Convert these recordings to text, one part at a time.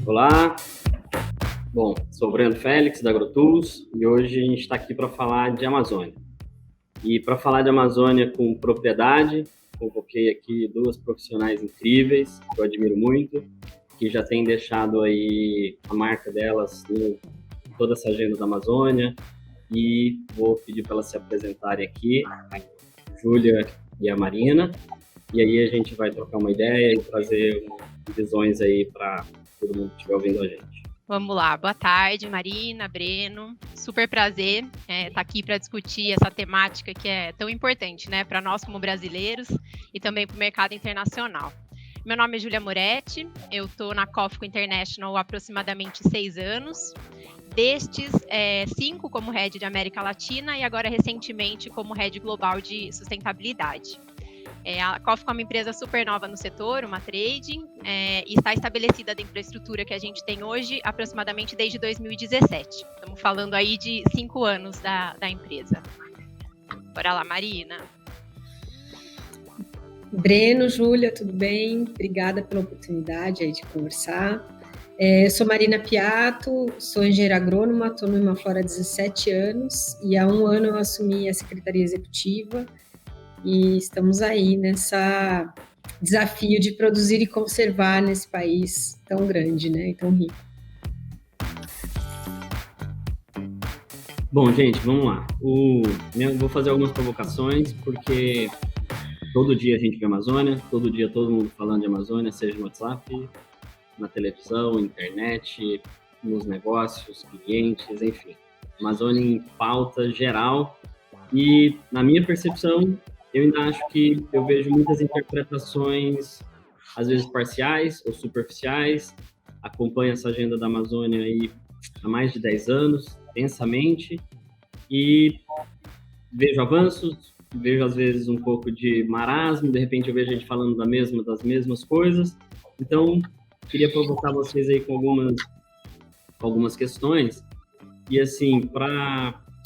Olá, bom, sou o Breno Félix da AgroTools e hoje a gente está aqui para falar de Amazônia. E para falar de Amazônia com propriedade, convoquei aqui duas profissionais incríveis, que eu admiro muito, que já têm deixado aí a marca delas em toda essa agenda da Amazônia, e vou pedir para elas se apresentarem aqui, a Júlia e a Marina, e aí a gente vai trocar uma ideia e trazer visões aí para todo mundo que estiver ouvindo a gente. Vamos lá, boa tarde, Marina, Breno, super prazer estar aqui para discutir essa temática que é tão importante, né, para nós como brasileiros e também para o mercado internacional. Meu nome é Júlia Moretti, eu estou na Cofco International há aproximadamente 6 anos, destes 5 como Head de América Latina e agora recentemente como Head Global de Sustentabilidade. A Cofco é uma empresa super nova no setor, uma trading, e está estabelecida dentro da estrutura que a gente tem hoje, aproximadamente desde 2017. Estamos falando aí de 5 anos da empresa. Bora lá, Marina. Breno, Júlia, tudo bem? Obrigada pela oportunidade aí de conversar. Eu sou Marina Piatto, sou engenheira agrônoma, estou no Imaflora há 17 anos e há 1 ano eu assumi a Secretaria Executiva. E estamos aí nessa desafio de produzir e conservar nesse país tão grande, né, e tão rico. Bom, gente, vamos lá. Vou fazer algumas provocações, porque todo dia a gente vê Amazônia, todo dia todo mundo falando de Amazônia, seja no WhatsApp, na televisão, internet, nos negócios, clientes, enfim. Amazônia em pauta geral. E, na minha percepção, eu ainda acho que eu vejo muitas interpretações, às vezes parciais ou superficiais. Acompanho essa agenda da Amazônia aí há mais de 10 anos, intensamente, e vejo avanços, vejo às vezes um pouco de marasmo, de repente eu vejo a gente falando das mesmas coisas. Então, queria provocar vocês aí com algumas questões, e assim,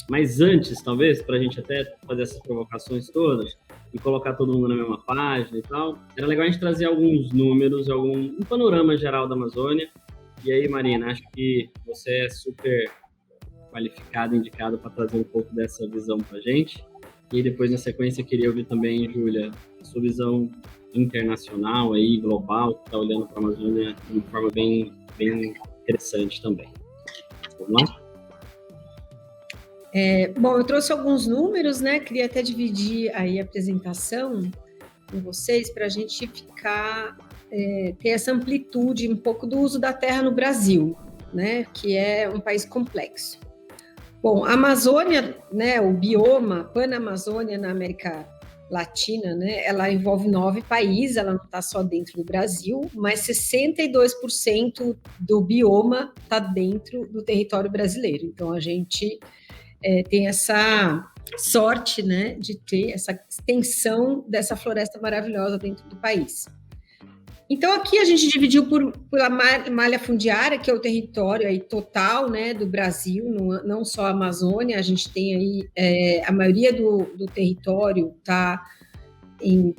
mas antes, talvez, para a gente até fazer essas provocações todas e colocar todo mundo na mesma página e tal, era legal a gente trazer alguns números, um panorama geral da Amazônia. E aí, Marina, acho que você é super qualificada, indicada para trazer um pouco dessa visão para a gente. E depois, na sequência, eu queria ouvir também, Júlia, a sua visão internacional, aí, global, que está olhando para a Amazônia de uma forma bem interessante também. Vamos lá? Bom, eu trouxe alguns números, né? Queria até dividir aí a apresentação com vocês para a gente ter essa amplitude um pouco do uso da terra no Brasil, né? Que é um país complexo. Bom, a Amazônia, né? O bioma Panamazônia na América Latina, né? Ela envolve 9 países, ela não está só dentro do Brasil, mas 62% do bioma está dentro do território brasileiro. Então, a gente tem essa sorte, né, de ter essa extensão dessa floresta maravilhosa dentro do país. Então, aqui a gente dividiu pela malha fundiária, que é o território aí total, né, do Brasil, não só a Amazônia. A gente tem aí, a maioria do território está em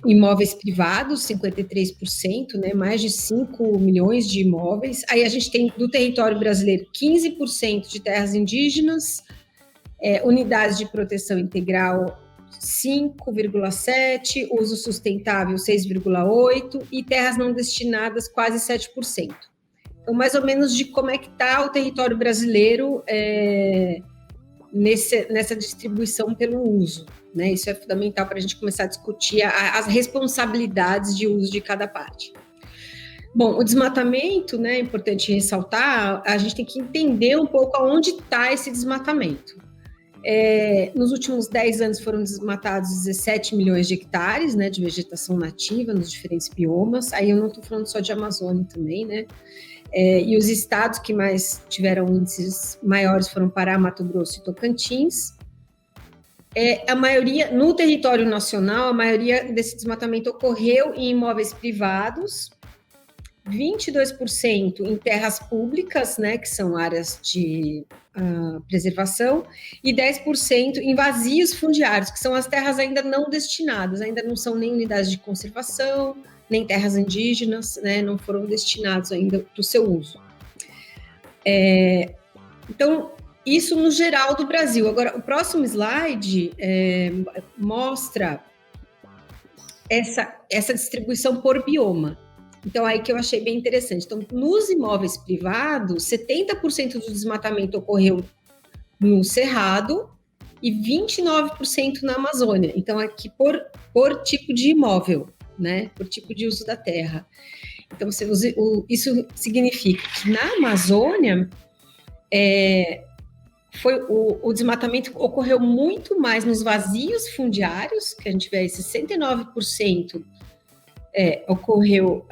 imóveis privados, 53%, né, mais de 5 milhões de imóveis. Aí a gente tem, do território brasileiro, 15% de terras indígenas, unidades de proteção integral 5,7%, uso sustentável 6,8% e terras não destinadas quase 7%. Então, mais ou menos de como é que está o território brasileiro nessa distribuição pelo uso, né? Isso é fundamental para a gente começar a discutir as responsabilidades de uso de cada parte. Bom, o desmatamento, né, é importante ressaltar, a gente tem que entender um pouco aonde está esse desmatamento. Nos últimos 10 anos foram desmatados 17 milhões de hectares, né, de vegetação nativa nos diferentes biomas. Aí eu não estou falando só de Amazônia também, né? E os estados que mais tiveram índices maiores foram Pará, Mato Grosso e Tocantins. A maioria, no território nacional, a maioria desse desmatamento ocorreu em imóveis privados, 22% em terras públicas, né, que são áreas de preservação, e 10% em vazios fundiários, que são as terras ainda não destinadas, ainda não são nem unidades de conservação, nem terras indígenas, né, não foram destinados ainda para o seu uso. Então, isso no geral do Brasil. Agora, o próximo slide mostra essa distribuição por bioma. Então, aí que eu achei bem interessante. Então, nos imóveis privados, 70% do desmatamento ocorreu no Cerrado e 29% na Amazônia. Então, aqui por tipo de imóvel, né? Por tipo de uso da terra. Então, isso significa que na Amazônia, o desmatamento ocorreu muito mais nos vazios fundiários, que a gente vê aí 69% ocorreu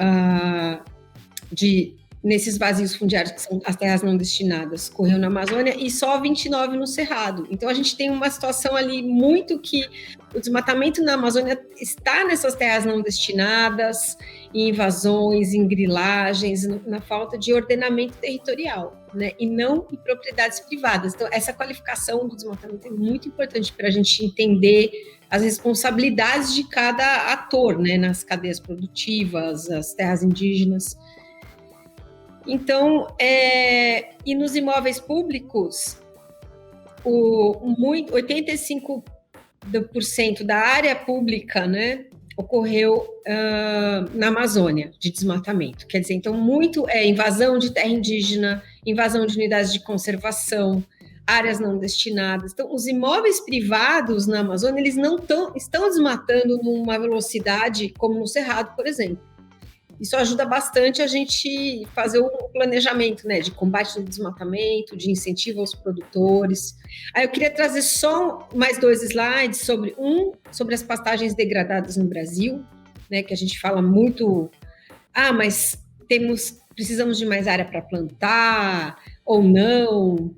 nesses vazios fundiários, que são as terras não destinadas, ocorreu na Amazônia, e só 29% no Cerrado. Então, a gente tem uma situação ali muito que o desmatamento na Amazônia está nessas terras não destinadas, em invasões, em grilagens, na falta de ordenamento territorial, né? E não em propriedades privadas. Então, essa qualificação do desmatamento é muito importante para a gente entender as responsabilidades de cada ator, né? Nas cadeias produtivas, as terras indígenas. Então, e nos imóveis públicos, 85% da área pública, né, ocorreu na Amazônia, de desmatamento. Quer dizer, então, muito invasão de terra indígena, invasão de unidades de conservação, áreas não destinadas. Então, os imóveis privados na Amazônia, eles não estão desmatando numa velocidade como no Cerrado, por exemplo. Isso ajuda bastante a gente fazer o planejamento, né, de combate ao desmatamento, de incentivo aos produtores. Aí eu queria trazer só mais 2 slides sobre as pastagens degradadas no Brasil, né, que a gente fala muito, mas precisamos de mais área para plantar ou não.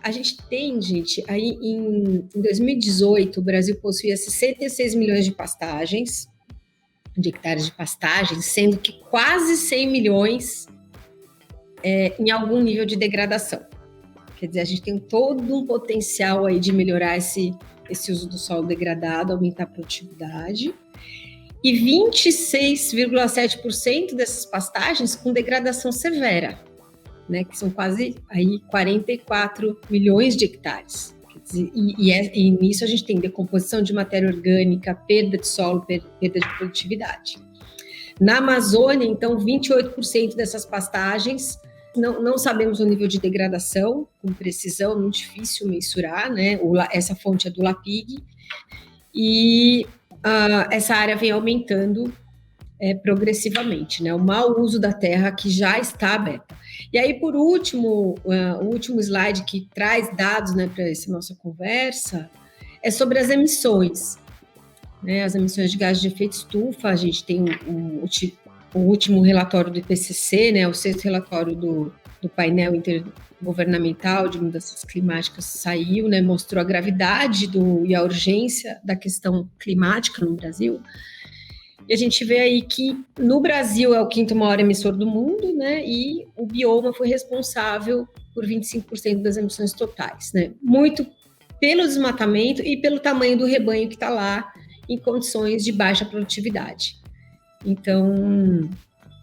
A gente tem, gente, aí em 2018, o Brasil possuía 66 milhões de pastagens, de hectares de pastagem, sendo que quase 100 milhões em algum nível de degradação. Quer dizer, a gente tem todo um potencial aí de melhorar esse uso do solo degradado, aumentar a produtividade. E 26,7% dessas pastagens com degradação severa, né, que são quase aí 44 milhões de hectares. E nisso a gente tem decomposição de matéria orgânica, perda de solo, perda de produtividade. Na Amazônia, então, 28% dessas pastagens, não sabemos o nível de degradação, com precisão, muito difícil mensurar, né? Essa fonte é do LAPIG, e essa área vem aumentando progressivamente, né? O mau uso da terra que já está aberta. E aí, por último, o último slide que traz dados, né, para essa nossa conversa é sobre as emissões, né? As emissões de gases de efeito estufa. A gente tem o último relatório do IPCC, né? O 6º relatório do painel intergovernamental de mudanças climáticas saiu, né? Mostrou a gravidade e a urgência da questão climática no Brasil. E a gente vê aí que no Brasil é o 5º maior emissor do mundo, né? E o bioma foi responsável por 25% das emissões totais, né? Muito pelo desmatamento e pelo tamanho do rebanho que está lá em condições de baixa produtividade. Então,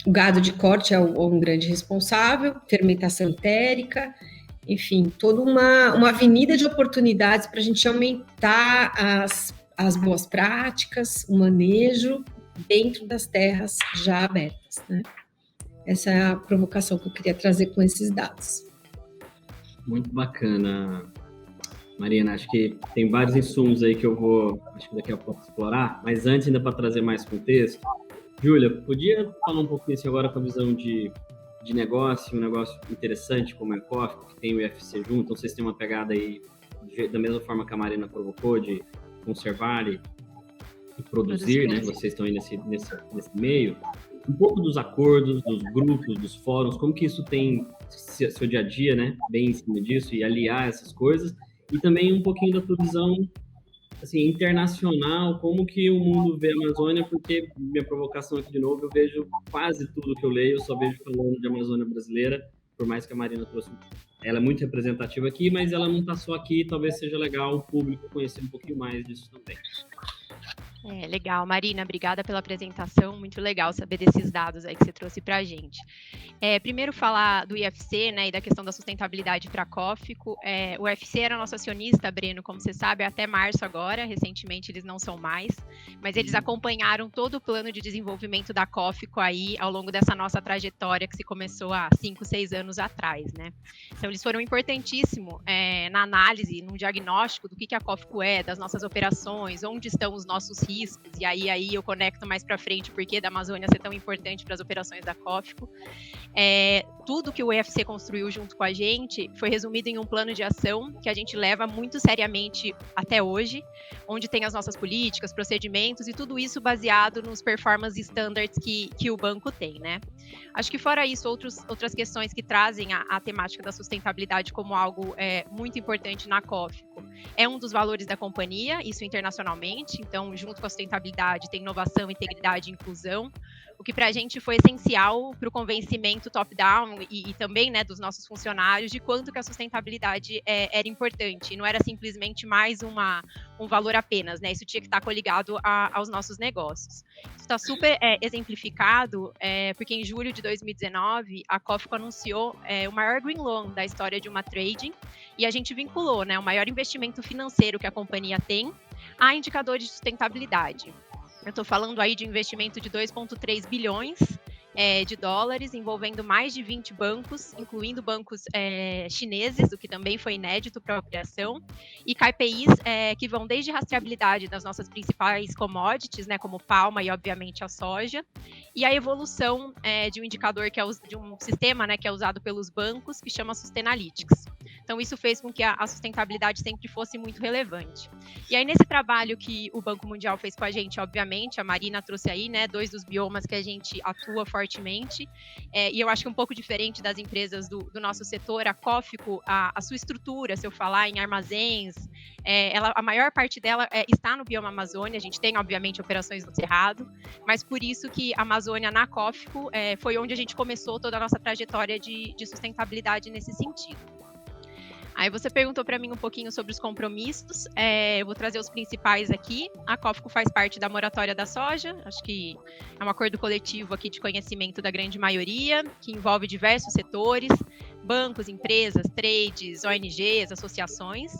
o gado de corte é um grande responsável, fermentação entérica, enfim, toda uma avenida de oportunidades para a gente aumentar as boas práticas, o manejo dentro das terras já abertas, né? Essa é a provocação que eu queria trazer com esses dados. Muito bacana, Marina. Acho que tem vários insumos aí que eu vou, acho que daqui a pouco, explorar, mas antes, ainda para trazer mais contexto, Júlia, podia falar um pouquinho assim, agora com a visão de negócio, um negócio interessante como a ECOFIC, que tem o IFC junto, então vocês têm uma pegada aí, da mesma forma que a Marina provocou, de conservar e produzir, né? Vocês estão aí nesse meio. Um pouco dos acordos, dos grupos, dos fóruns, como que isso tem seu dia a dia, né? Bem em cima disso e aliar essas coisas. E também um pouquinho da tua visão assim, internacional, como que o mundo vê a Amazônia, porque minha provocação aqui de novo, eu vejo quase tudo que eu leio, eu só vejo falando de Amazônia brasileira, por mais que a Marina trouxe, ela é muito representativa aqui, mas ela não está só aqui, talvez seja legal o público conhecer um pouquinho mais disso também. Legal, Marina, obrigada pela apresentação, muito legal saber desses dados aí que você trouxe para a gente. Primeiro falar do IFC, né, e da questão da sustentabilidade para a Cófico. O IFC era nosso acionista, Breno, como você sabe, até março agora, recentemente eles não são mais, mas eles acompanharam todo o plano de desenvolvimento da Cófico aí ao longo dessa nossa trajetória que se começou há 5, 6 anos atrás, né. Então eles foram importantíssimos na análise, no diagnóstico do que a Cófico é, das nossas operações, onde estão os nossos riscos, e aí eu conecto mais para frente o porquê da Amazônia ser tão importante para as operações da Cófico. Tudo que o IFC construiu junto com a gente foi resumido em um plano de ação que a gente leva muito seriamente até hoje, onde tem as nossas políticas, procedimentos e tudo isso baseado nos performance standards que o banco tem, né? Acho que fora isso, outras questões que trazem a temática da sustentabilidade como algo muito importante na Cófico. É um dos valores da companhia, isso internacionalmente, então junto com a sustentabilidade tem inovação, integridade e inclusão, o que para a gente foi essencial para o convencimento top-down e também, né, dos nossos funcionários de quanto que a sustentabilidade era importante. Não era simplesmente mais um valor apenas, né? Isso tinha que estar coligado aos nossos negócios. Isso está super exemplificado porque em julho de 2019 a Cófico anunciou o maior green loan da história de uma trading e a gente vinculou, né, o maior investimento financeiro que a companhia tem a indicadores de sustentabilidade. Eu estou falando aí de um investimento de 2,3 bilhões de dólares, envolvendo mais de 20 bancos, incluindo bancos chineses, o que também foi inédito para a operação, e KPIs que vão desde rastreabilidade das nossas principais commodities, né, como palma e, obviamente, a soja, e a evolução de um indicador, de um sistema, né, que é usado pelos bancos, que chama Sustainalytics. Então, isso fez com que a sustentabilidade sempre fosse muito relevante. E aí, nesse trabalho que o Banco Mundial fez com a gente, obviamente, a Marina trouxe aí, né, 2 dos biomas que a gente atua fortemente, e eu acho que um pouco diferente das empresas do nosso setor, a Cófico, a sua estrutura, se eu falar em armazéns, a maior parte dela está no bioma Amazônia, a gente tem, obviamente, operações no Cerrado, mas por isso que a Amazônia na Cófico foi onde a gente começou toda a nossa trajetória de sustentabilidade nesse sentido. Aí você perguntou para mim um pouquinho sobre os compromissos, eu vou trazer os principais aqui. A Cófico faz parte da moratória da soja, acho que é um acordo coletivo aqui de conhecimento da grande maioria, que envolve diversos setores, bancos, empresas, trades, ONGs, associações,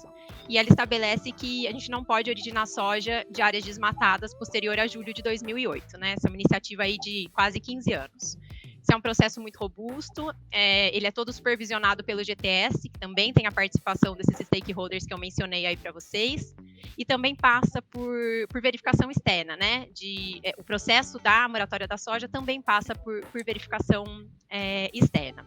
e ela estabelece que a gente não pode originar soja de áreas desmatadas posterior a julho de 2008, né? Essa é uma iniciativa aí de quase 15 anos. Esse é um processo muito robusto, ele é todo supervisionado pelo GTS, que também tem a participação desses stakeholders que eu mencionei aí para vocês, e também passa por verificação externa, né? O processo da moratória da soja também passa por verificação externa.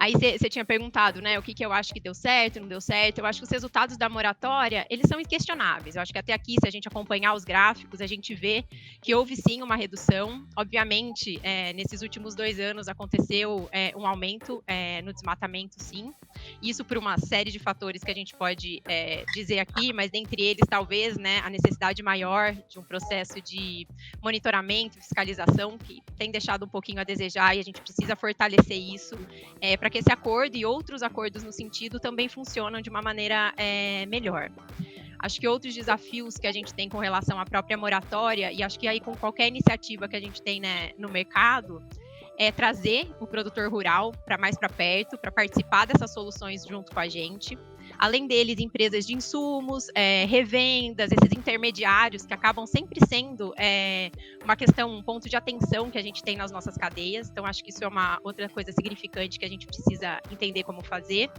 Aí você tinha perguntado, né, o que eu acho que deu certo, não deu certo. Eu acho que os resultados da moratória, eles são inquestionáveis. Eu acho que até aqui, se a gente acompanhar os gráficos, a gente vê que houve sim uma redução. Obviamente, nesses últimos 2 anos aconteceu um aumento no desmatamento, sim. Isso por uma série de fatores que a gente pode dizer aqui, mas dentre eles, talvez, né, a necessidade maior de um processo de monitoramento e fiscalização, que tem deixado um pouquinho a desejar, e a gente precisa fortalecer isso para que esse acordo e outros acordos no sentido também funcionam de uma maneira melhor. Acho que outros desafios que a gente tem com relação à própria moratória, e acho que aí com qualquer iniciativa que a gente tem, né, no mercado, é trazer o produtor rural para mais para perto, para participar dessas soluções junto com a gente. Além deles, empresas de insumos, revendas, esses intermediários que acabam sempre sendo uma questão, um ponto de atenção que a gente tem nas nossas cadeias. Então, acho que isso é uma outra coisa significante que a gente precisa entender como fazer.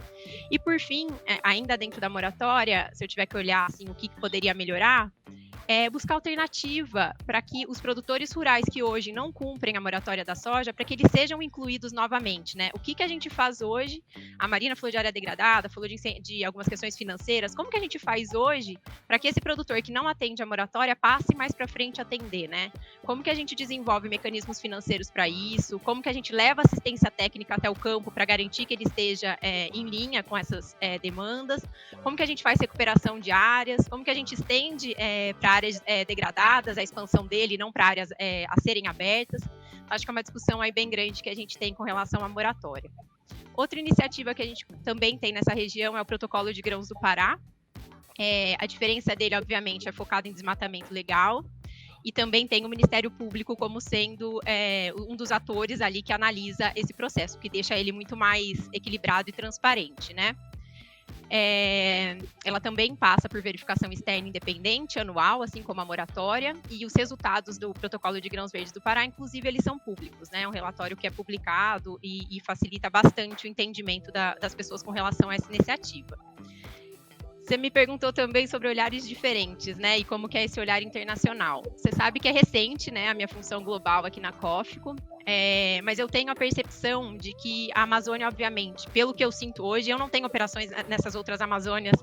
E, por fim, ainda dentro da moratória, se eu tiver que olhar assim, o que poderia melhorar, buscar alternativa para que os produtores rurais que hoje não cumprem a moratória da soja, para que eles sejam incluídos novamente, né? O que a gente faz hoje? A Marina falou de área degradada, falou de algumas questões financeiras. Como que a gente faz hoje para que esse produtor que não atende a moratória passe mais para frente a atender, né? Como que a gente desenvolve mecanismos financeiros para isso? Como que a gente leva assistência técnica até o campo para garantir que ele esteja em linha com essas demandas? Como que a gente faz recuperação de áreas? Como que a gente estende para áreas degradadas, a expansão dele, não para áreas a serem abertas? Acho que é uma discussão aí bem grande que a gente tem com relação à moratória. Outra iniciativa que a gente também tem nessa região é o Protocolo de Grãos do Pará. A diferença dele, obviamente, é focado em desmatamento legal, e também tem o Ministério Público como sendo um dos atores ali que analisa esse processo, que deixa ele muito mais equilibrado e transparente, né? Ela também passa por verificação externa independente, anual, assim como a moratória, e os resultados do Protocolo de Grãos Verdes do Pará, inclusive, eles são públicos, né? É um relatório que é publicado e facilita bastante o entendimento das pessoas com relação a essa iniciativa. Você me perguntou também sobre olhares diferentes, né? E como que é esse olhar internacional. Você sabe que é recente, né? A minha função global aqui na COFCO, mas eu tenho a percepção de que a Amazônia, obviamente, pelo que eu sinto hoje, eu não tenho operações nessas outras Amazônias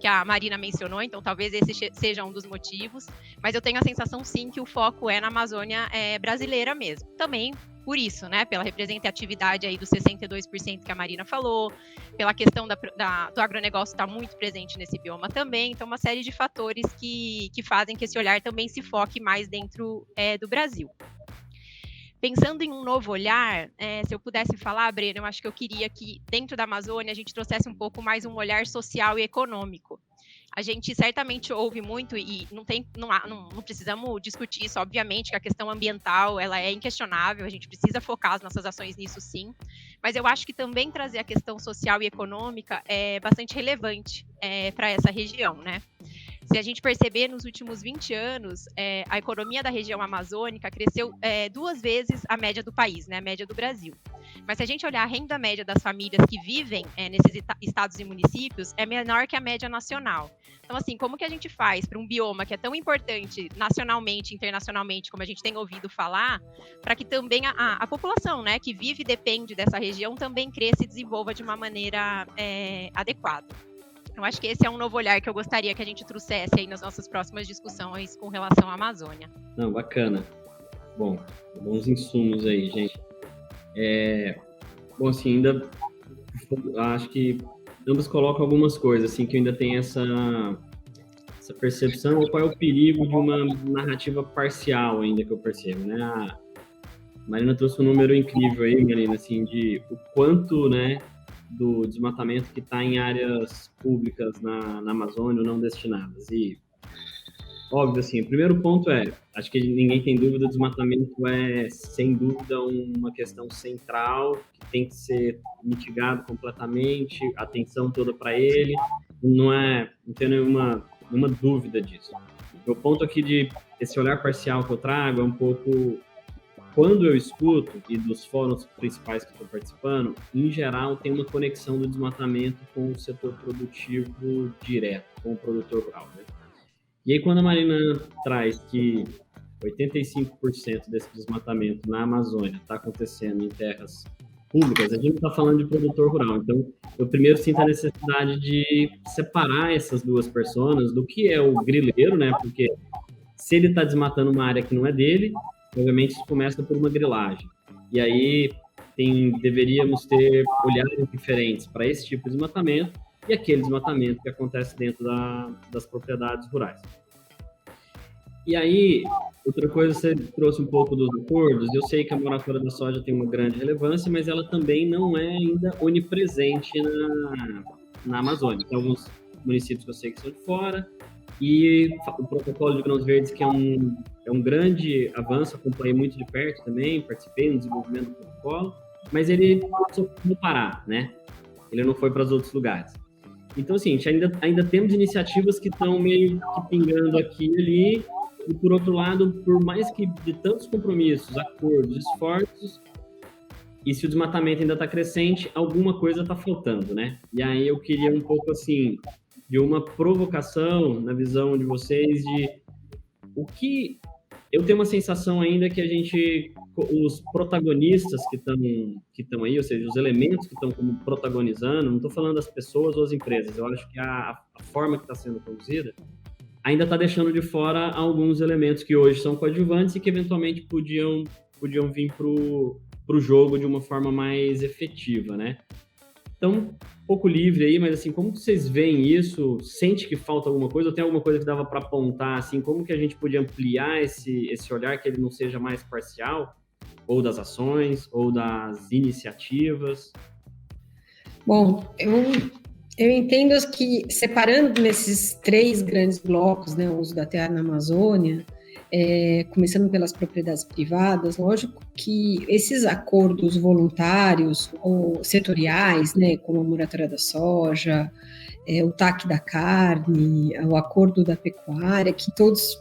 que a Marina mencionou, então talvez esse seja um dos motivos, mas eu tenho a sensação, sim, que o foco é na Amazônia brasileira mesmo. Também por isso, né, pela representatividade aí dos 62% que a Marina falou, pela questão do agronegócio estar muito presente nesse bioma também, então uma série de fatores que fazem que esse olhar também se foque mais dentro do Brasil. Pensando em um novo olhar, se eu pudesse falar, Breno, eu acho que eu queria que dentro da Amazônia a gente trouxesse um pouco mais um olhar social e econômico. A gente certamente ouve muito e não precisamos discutir isso, obviamente, que a questão ambiental ela é inquestionável, a gente precisa focar as nossas ações nisso sim, mas eu acho que também trazer a questão social e econômica é bastante relevante para essa região, né? Se a gente perceber, nos últimos 20 anos, a economia da região amazônica cresceu 2 vezes a média do país, né, a média do Brasil. Mas se a gente olhar a renda média das famílias que vivem nesses estados e municípios, é menor que a média nacional. Então, assim, como que a gente faz para um bioma que é tão importante nacionalmente, internacionalmente, como a gente tem ouvido falar, para que também a população, né, que vive e depende dessa região também cresça e desenvolva de uma maneira adequada? Eu acho que esse é um novo olhar que eu gostaria que a gente trouxesse aí nas nossas próximas discussões com relação à Amazônia. Não, bacana. Bom, bons insumos aí, gente. Bom, assim, ainda acho que ambos colocam algumas coisas, assim, que eu ainda tenho essa percepção, ou qual é o perigo de uma narrativa parcial ainda que eu percebo, né? A Marina trouxe um número incrível aí, Marina, assim, de o quanto, né, do desmatamento que está em áreas públicas na Amazônia ou não destinadas. E, óbvio, assim, o primeiro ponto acho que ninguém tem dúvida, o desmatamento é, sem dúvida, uma questão central, que tem que ser mitigado completamente, atenção toda para ele, não tem nenhuma dúvida disso. O ponto aqui de esse olhar parcial que eu trago é um pouco... Quando eu escuto, e dos fóruns principais que estou participando, em geral tem uma conexão do desmatamento com o setor produtivo direto, com o produtor rural, né? E aí quando a Marina traz que 85% desse desmatamento na Amazônia está acontecendo em terras públicas, a gente está falando de produtor rural. Então, eu primeiro sinto a necessidade de separar essas duas personas do que é o grileiro, né? Porque se ele está desmatando uma área que não é dele, obviamente isso começa por uma grilagem. E aí deveríamos ter olhares diferentes para esse tipo de desmatamento e aquele desmatamento que acontece dentro das propriedades rurais. E aí, outra coisa, você trouxe um pouco dos acordos. Eu sei que a moratória da soja tem uma grande relevância, mas ela também não é ainda onipresente na Amazônia. Tem alguns municípios que eu sei que são de fora, e o protocolo de grãos verdes, que é um grande avanço, acompanhei muito de perto também, participei no desenvolvimento do protocolo, mas ele só foi no Pará, né? Ele não foi para os outros lugares. Então, assim, a gente ainda temos iniciativas que estão meio que pingando aqui e ali, e por outro lado, por mais que de tantos compromissos, acordos, esforços, e se o desmatamento ainda está crescente, alguma coisa está faltando, né? E aí eu queria um pouco, assim, de uma provocação na visão de vocês de o que eu tenho uma sensação ainda que os protagonistas que estão aí, ou seja, os elementos que estão como protagonizando, não estou falando das pessoas ou as empresas, eu acho que a forma que está sendo conduzida ainda está deixando de fora alguns elementos que hoje são coadjuvantes e que eventualmente podiam vir para o jogo de uma forma mais efetiva, né? Então, um pouco livre aí, mas assim, como que vocês veem isso? Sente que falta alguma coisa? Ou tem alguma coisa que dava para apontar, assim, como que a gente podia ampliar esse olhar, que ele não seja mais parcial, ou das ações, ou das iniciativas? Bom, eu entendo que, separando nesses 3 grandes blocos, né, o uso da terra na Amazônia, começando pelas propriedades privadas, lógico que esses acordos voluntários ou setoriais, né, como a moratória da soja, o TAC da carne, o acordo da pecuária, que todos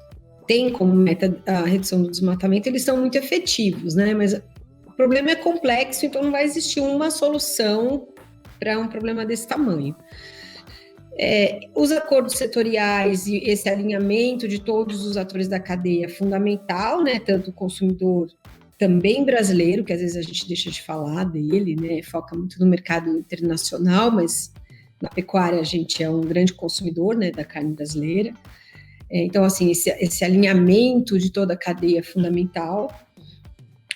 têm como meta a redução do desmatamento, eles são muito efetivos, né, mas o problema é complexo, então não vai existir uma solução para um problema desse tamanho. Os acordos setoriais e esse alinhamento de todos os atores da cadeia é fundamental, né? Tanto o consumidor também brasileiro, que às vezes a gente deixa de falar dele, né? Foca muito no mercado internacional, mas na pecuária a gente é um grande consumidor, né, da carne brasileira. Então, assim, esse alinhamento de toda a cadeia é fundamental.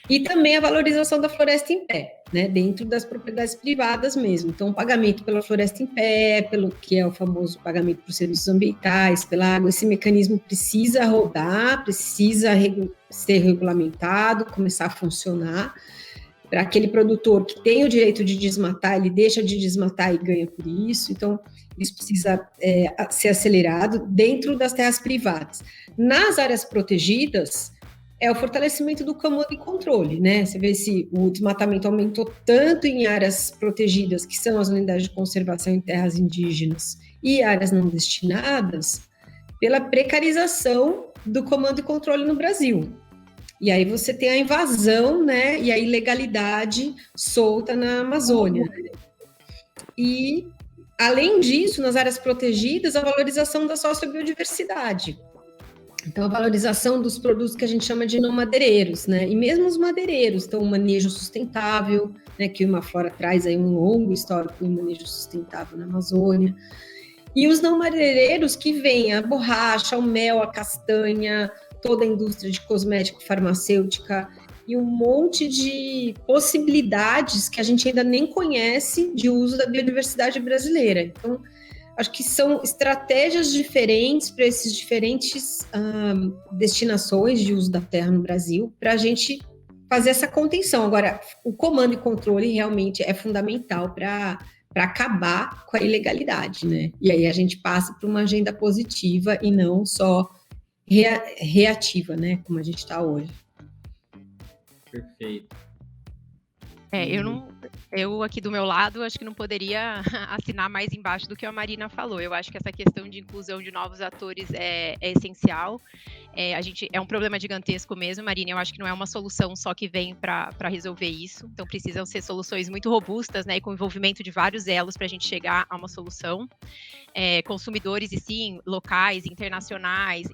E também a valorização da floresta em pé, né, dentro das propriedades privadas mesmo. Então, o pagamento pela floresta em pé, pelo que é o famoso pagamento por serviços ambientais, pela água, esse mecanismo precisa rodar, precisa ser regulamentado, começar a funcionar. Para aquele produtor que tem o direito de desmatar, ele deixa de desmatar e ganha por isso. Então, isso precisa ser acelerado dentro das terras privadas. Nas áreas protegidas, é o fortalecimento do comando e controle, né? Você vê se o desmatamento aumentou tanto em áreas protegidas, que são as unidades de conservação em terras indígenas, e áreas não destinadas, pela precarização do comando e controle no Brasil. E aí você tem a invasão, né? E a ilegalidade solta na Amazônia. E, além disso, nas áreas protegidas, a valorização da sociobiodiversidade. Então, a valorização dos produtos que a gente chama de não madeireiros, né? E mesmo os madeireiros, então, o manejo sustentável, né? Que o Maflora traz aí um longo histórico de manejo sustentável na Amazônia. E os não madeireiros que vêm a borracha, o mel, a castanha, toda a indústria de cosmético, farmacêutica e um monte de possibilidades que a gente ainda nem conhece de uso da biodiversidade brasileira. Então, acho que são estratégias diferentes para esses diferentes destinações de uso da terra no Brasil, para a gente fazer essa contenção. Agora, o comando e controle realmente é fundamental para acabar com a ilegalidade, né? E aí a gente passa para uma agenda positiva e não só reativa, né? Como a gente está hoje. Perfeito. Eu aqui do meu lado, acho que não poderia assinar mais embaixo do que a Marina falou. Eu acho que essa questão de inclusão de novos atores é essencial. É um problema gigantesco mesmo, Marina. Eu acho que não é uma solução só que vem para resolver isso. Então, precisam ser soluções muito robustas, né, e com envolvimento de vários elos para a gente chegar a uma solução. Consumidores, e sim, locais, internacionais,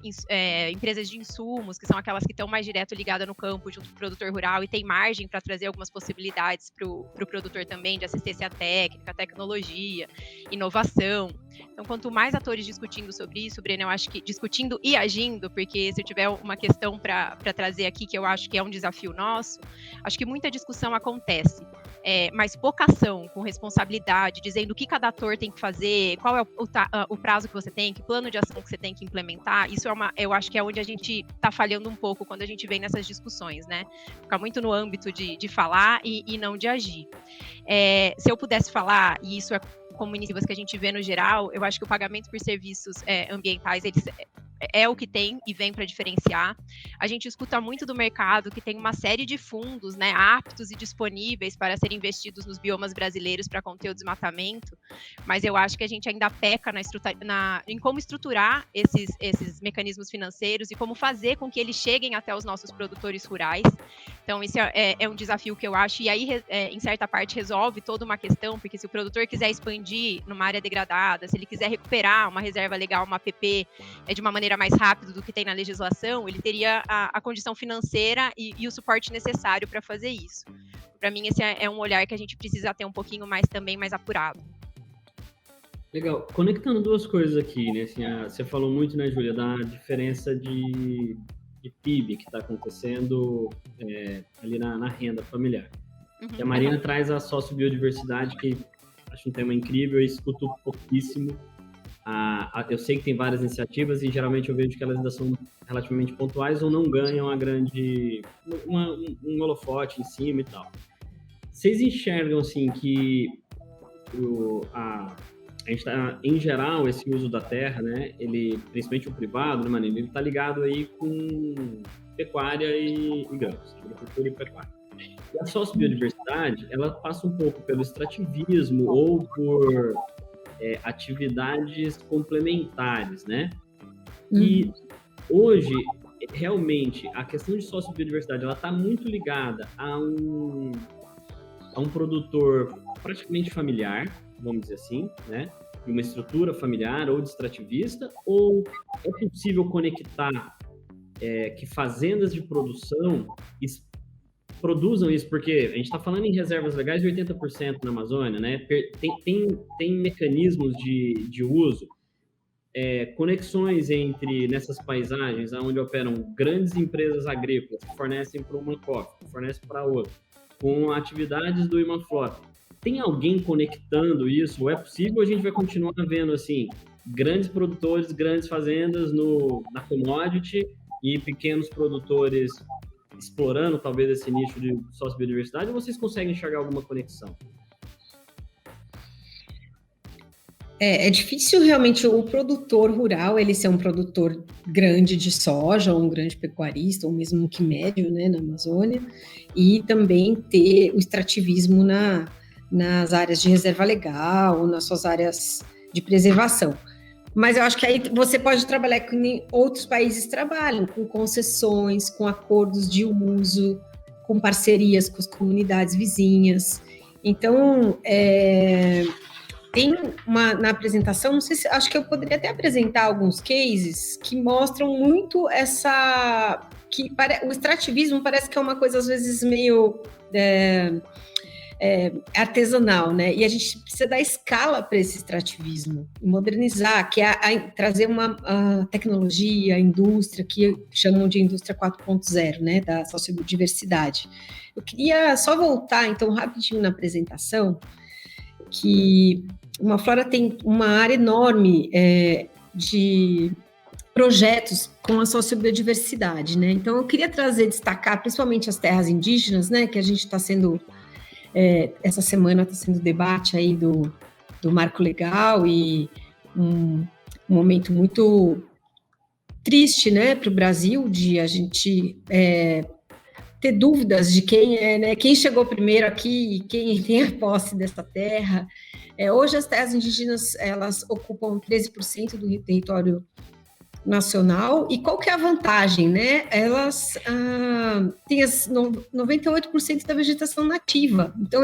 empresas de insumos, que são aquelas que estão mais direto ligadas no campo, junto com o produtor rural, e tem margem para trazer algumas possibilidades para o produtor também, de assistência técnica, tecnologia, inovação. Então, quanto mais atores discutindo sobre isso, Breno, eu acho que discutindo e agindo, porque se eu tiver uma questão para trazer aqui, que eu acho que é um desafio nosso, acho que muita discussão acontece, mas pouca ação com responsabilidade, dizendo o que cada ator tem que fazer, qual é o prazo que você tem, que plano de ação que você tem que implementar. Isso eu acho que é onde a gente está falhando um pouco quando a gente vem nessas discussões, né? Ficar muito no âmbito de falar e não de agir. Se eu pudesse falar, e isso é como iniciativas que a gente vê no geral, eu acho que o pagamento por serviços ambientais, eles é o que tem e vem para diferenciar. A gente escuta muito do mercado que tem uma série de fundos, né, aptos e disponíveis para serem investidos nos biomas brasileiros para conter o desmatamento, mas eu acho que a gente ainda peca em como estruturar esses mecanismos financeiros e como fazer com que eles cheguem até os nossos produtores rurais. Então, isso é um desafio que eu acho, e aí, em certa parte, resolve toda uma questão, porque se o produtor quiser expandir numa área degradada, se ele quiser recuperar uma reserva legal, uma APP, de uma maneira era mais rápido do que tem na legislação, ele teria a condição financeira e o suporte necessário para fazer isso. Para mim, esse é um olhar que a gente precisa ter um pouquinho mais também, mais apurado. Legal. Conectando duas coisas aqui, né? Assim, você falou muito, né, Júlia, da diferença de PIB que está acontecendo ali na renda familiar. E a Marina traz a sociobiodiversidade, que acho um tema incrível, eu escuto pouquíssimo. Eu sei que tem várias iniciativas e geralmente eu vejo que elas ainda são relativamente pontuais ou não ganham um holofote em cima e tal. Vocês enxergam, assim, que a gente tá, em geral, esse uso da terra, né, ele, principalmente o privado, né, Marina, ele está ligado aí com pecuária e grãos, agricultura e pecuária. E a sociobiodiversidade, ela passa um pouco pelo extrativismo ou por atividades complementares, né? E hoje, realmente, a questão de sociobiodiversidade, ela está muito ligada a um produtor praticamente familiar, vamos dizer assim, né? De uma estrutura familiar ou de extrativista, ou é possível conectar que fazendas de produção produzam isso, porque a gente está falando em reservas legais de 80% na Amazônia, né? Tem mecanismos de uso, conexões nessas paisagens onde operam grandes empresas agrícolas que fornecem para uma COF, que fornecem para outra, com atividades do Imaflora. Tem alguém conectando isso? Ou é possível, a gente vai continuar vendo assim, grandes produtores, grandes fazendas na commodity e pequenos produtores explorando talvez esse nicho de sociobiodiversidade, ou vocês conseguem enxergar alguma conexão? É difícil realmente o produtor rural, ele ser um produtor grande de soja, ou um grande pecuarista, ou mesmo que médio, né, na Amazônia, e também ter o extrativismo nas áreas de reserva legal, ou nas suas áreas de preservação. Mas eu acho que aí você pode trabalhar com outros países trabalham, com concessões, com acordos de uso, com parcerias com as comunidades vizinhas. Então, tem na apresentação, não sei se, acho que eu poderia até apresentar alguns cases que mostram muito o extrativismo parece que é uma coisa às vezes meio artesanal, né? E a gente precisa dar escala para esse extrativismo, modernizar, que é trazer a tecnologia, a indústria, que chamam de indústria 4.0, né? Da sociobiodiversidade. Eu queria só voltar, então, rapidinho na apresentação, que uma Flora tem uma área enorme de projetos com a sociobiodiversidade, né? Então, eu queria destacar, principalmente as terras indígenas, né? Que a gente está sendo... essa semana está sendo debate aí do marco legal e um momento muito triste, né, para o Brasil, de a gente ter dúvidas de quem né, quem chegou primeiro aqui e quem tem a posse dessa terra. Hoje as terras indígenas, elas ocupam 13% do território nacional, e qual que é a vantagem, né? Elas têm 98% da vegetação nativa, então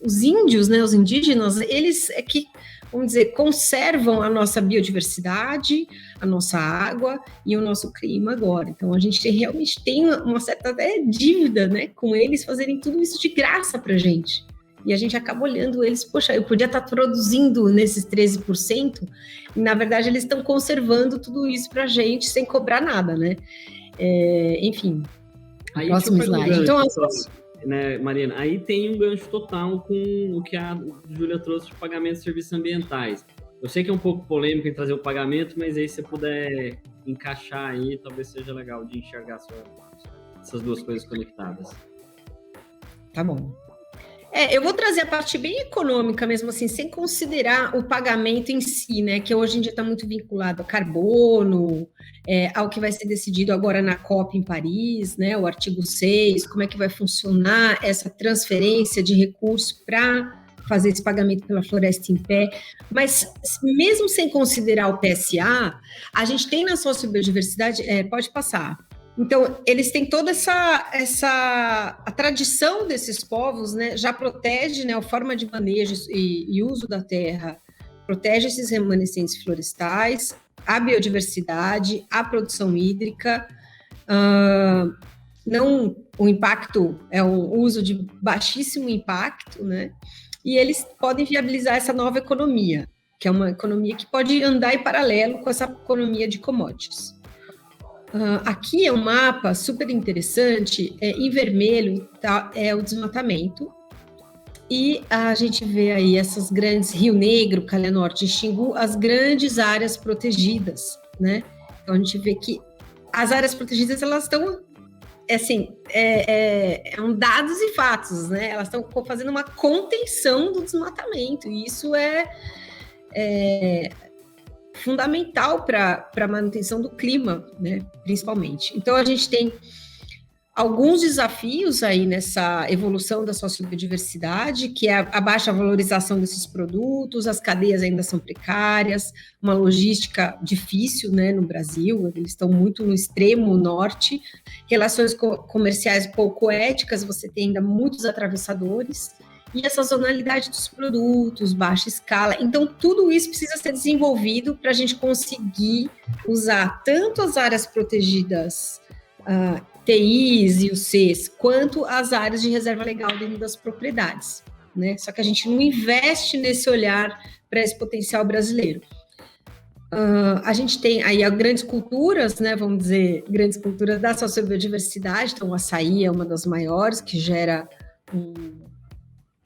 os índios, né, os indígenas, eles que, vamos dizer, conservam a nossa biodiversidade, a nossa água e o nosso clima agora. Então a gente realmente tem uma certa dívida, né, com eles fazerem tudo isso de graça para a gente. E a gente acaba olhando eles, poxa, eu podia estar produzindo nesses 13%, e na verdade eles estão conservando tudo isso para a gente sem cobrar nada, né? Enfim, aí próximo slide. Então, né, Marina, aí tem um gancho total com o que a Júlia trouxe de pagamento de serviços ambientais. Eu sei que é um pouco polêmico em trazer o pagamento, mas aí se você puder encaixar aí, talvez seja legal de enxergar essas duas coisas conectadas. Tá bom. Eu vou trazer a parte bem econômica mesmo, assim, sem considerar o pagamento em si, né, que hoje em dia está muito vinculado a carbono, ao que vai ser decidido agora na COP em Paris, né, o artigo 6, como é que vai funcionar essa transferência de recursos para fazer esse pagamento pela floresta em pé, mas mesmo sem considerar o PSA, a gente tem na sociobiodiversidade, pode passar. Então, eles têm toda a tradição desses povos, né, já protege, né, a forma de manejo e uso da terra, protege esses remanescentes florestais, a biodiversidade, a produção hídrica, não, o impacto é um uso de baixíssimo impacto, né? E eles podem viabilizar essa nova economia, que é uma economia que pode andar em paralelo com essa economia de commodities. Aqui é um mapa super interessante, em vermelho tá, é o desmatamento, e a gente vê aí essas grandes, Rio Negro, Calha Norte e Xingu, as grandes áreas protegidas, né? Então a gente vê que as áreas protegidas, elas estão, assim, dados e fatos, né? Elas estão fazendo uma contenção do desmatamento, e isso é fundamental para a manutenção do clima, né, principalmente. Então, a gente tem alguns desafios aí nessa evolução da sociobiodiversidade, que é a baixa valorização desses produtos, as cadeias ainda são precárias, uma logística difícil, né, no Brasil, eles estão muito no extremo norte, relações comerciais pouco éticas, você tem ainda muitos atravessadores, e a sazonalidade dos produtos, baixa escala. Então, tudo isso precisa ser desenvolvido para a gente conseguir usar tanto as áreas protegidas, TIs e UCs, quanto as áreas de reserva legal dentro das propriedades, né? Só que a gente não investe nesse olhar para esse potencial brasileiro. A gente tem aí grandes culturas, né? Vamos dizer, grandes culturas da sociobiodiversidade. Então, o açaí é uma das maiores, que gera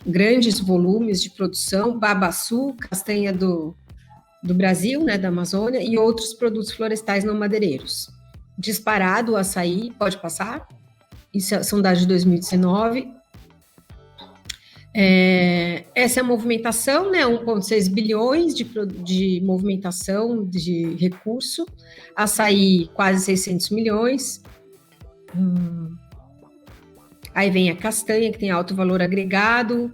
grandes volumes de produção, babaçu, castanha do Brasil, né, da Amazônia, e outros produtos florestais não madeireiros. Disparado o açaí, pode passar, isso são dados de 2019. Essa é a movimentação, né, 1,6 bilhões de movimentação de recurso, açaí quase 600 milhões, aí vem a castanha, que tem alto valor agregado,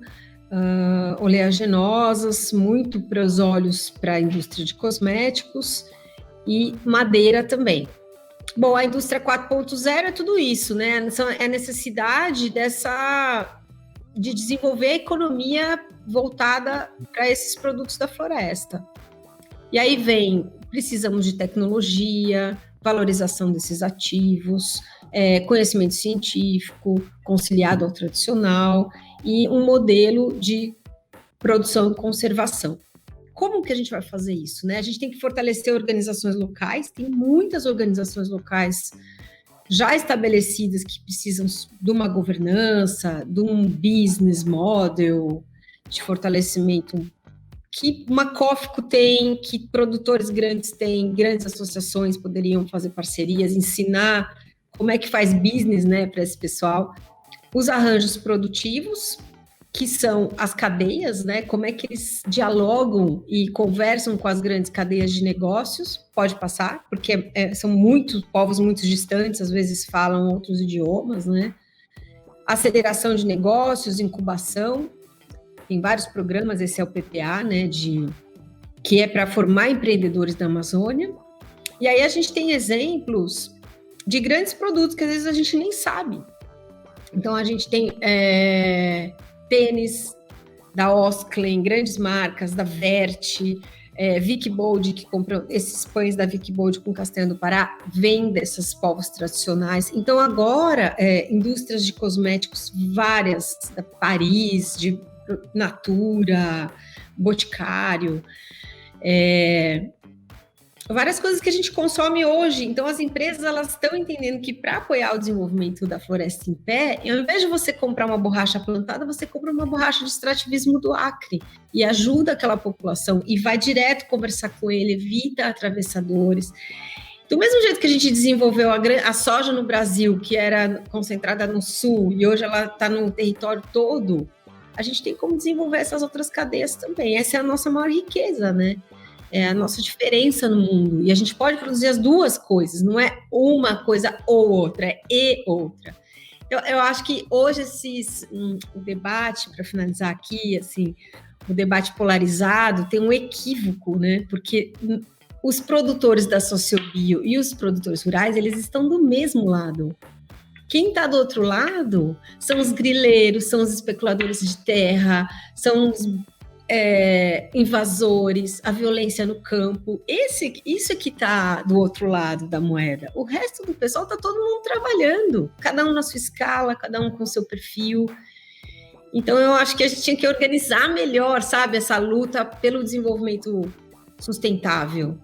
oleaginosas, muito para os olhos para a indústria de cosméticos, e madeira também. Bom, a indústria 4.0 é tudo isso, né? É a necessidade de desenvolver a economia voltada para esses produtos da floresta. E aí precisamos de tecnologia, valorização desses ativos, conhecimento científico, conciliado ao tradicional, e um modelo de produção e conservação. Como que a gente vai fazer isso, né? A gente tem que fortalecer organizações locais, tem muitas organizações locais já estabelecidas que precisam de uma governança, de um business model, de fortalecimento que uma COFCO tem, que produtores grandes têm, grandes associações poderiam fazer parcerias, ensinar como é que faz business, né, para esse pessoal. Os arranjos produtivos, que são as cadeias, né, como é que eles dialogam e conversam com as grandes cadeias de negócios, pode passar, porque são muitos povos muito distantes, às vezes falam outros idiomas, né. Aceleração de negócios, incubação, tem vários programas, esse é o PPA, né, que é para formar empreendedores da Amazônia. E aí a gente tem exemplos de grandes produtos que às vezes a gente nem sabe. Então a gente tem tênis da Osklen, grandes marcas, da Vert, Vic Bold, que compram esses pães da Vic Bold com castanha do Pará, vêm desses povos tradicionais. Então agora, indústrias de cosméticos várias, da Paris, de Natura, Boticário, várias coisas que a gente consome hoje. Então as empresas elas estão entendendo que para apoiar o desenvolvimento da floresta em pé, ao invés de você comprar uma borracha plantada, você compra uma borracha de extrativismo do Acre e ajuda aquela população e vai direto conversar com ele, evita atravessadores. Do mesmo jeito que a gente desenvolveu a soja no Brasil, que era concentrada no sul e hoje ela está no território todo, a gente tem como desenvolver essas outras cadeias também. Essa é a nossa maior riqueza, né? É a nossa diferença no mundo. E a gente pode produzir as duas coisas, não é uma coisa ou outra, é e outra. Eu acho que hoje o debate, para finalizar aqui, assim, o debate polarizado tem um equívoco, né? Porque os produtores da sociobio e os produtores rurais, eles estão do mesmo lado. Quem está do outro lado são os grileiros, são os especuladores de terra, são invasores, a violência no campo. Isso é que está do outro lado da moeda. O resto do pessoal está todo mundo trabalhando, cada um na sua escala, cada um com o seu perfil. Então, eu acho que a gente tinha que organizar melhor, sabe, essa luta pelo desenvolvimento sustentável.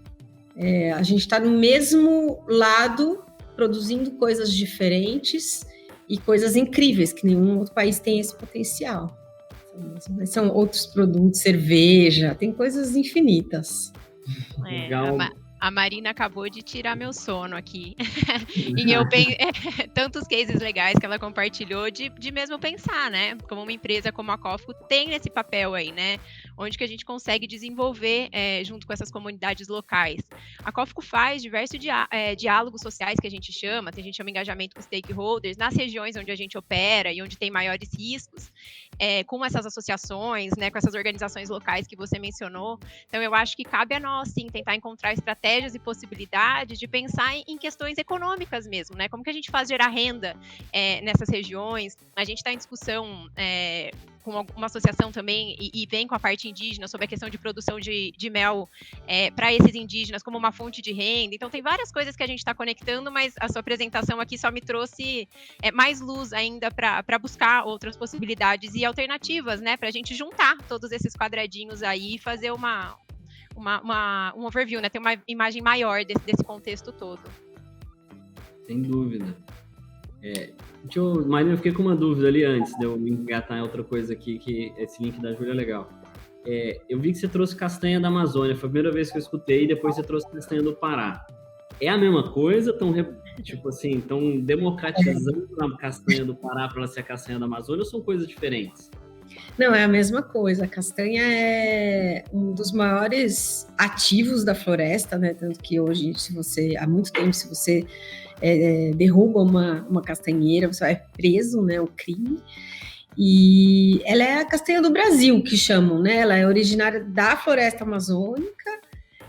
A gente está no mesmo lado, produzindo coisas diferentes e coisas incríveis, que nenhum outro país tem esse potencial. São outros produtos, cerveja, tem coisas infinitas. Legal. A Marina acabou de tirar meu sono aqui. E tantos cases legais que ela compartilhou de mesmo pensar, né? Como uma empresa como a Cofco tem esse papel aí, né? Onde que a gente consegue desenvolver junto com essas comunidades locais. A Cofco faz diversos diálogos sociais que a gente chama engajamento com stakeholders, nas regiões onde a gente opera e onde tem maiores riscos, com essas associações, né? Com essas organizações locais que você mencionou. Então, eu acho que cabe a nós, sim, tentar encontrar estratégias e possibilidades de pensar em questões econômicas mesmo, né? Como que a gente faz gerar renda nessas regiões? A gente está em discussão com uma associação também e vem com a parte indígena sobre a questão de produção de mel para esses indígenas como uma fonte de renda. Então, tem várias coisas que a gente está conectando, mas a sua apresentação aqui só me trouxe mais luz ainda para buscar outras possibilidades e alternativas, né? Para a gente juntar todos esses quadradinhos aí e fazer um overview, né? Ter uma imagem maior desse contexto todo. Sem dúvida. Marina, eu fiquei com uma dúvida ali antes de eu engatar em outra coisa aqui, que esse link da Júlia é legal. Eu vi que você trouxe castanha da Amazônia, foi a primeira vez que eu escutei, e depois você trouxe castanha do Pará. É a mesma coisa? Estão democratizando a castanha do Pará para ela ser a castanha da Amazônia, ou são coisas diferentes? Não, é a mesma coisa. A castanha é um dos maiores ativos da floresta, né? Tanto que hoje, há muito tempo, se você derruba uma castanheira, você vai preso, né? O crime. E ela é a castanha do Brasil, que chamam, né? Ela é originária da floresta amazônica,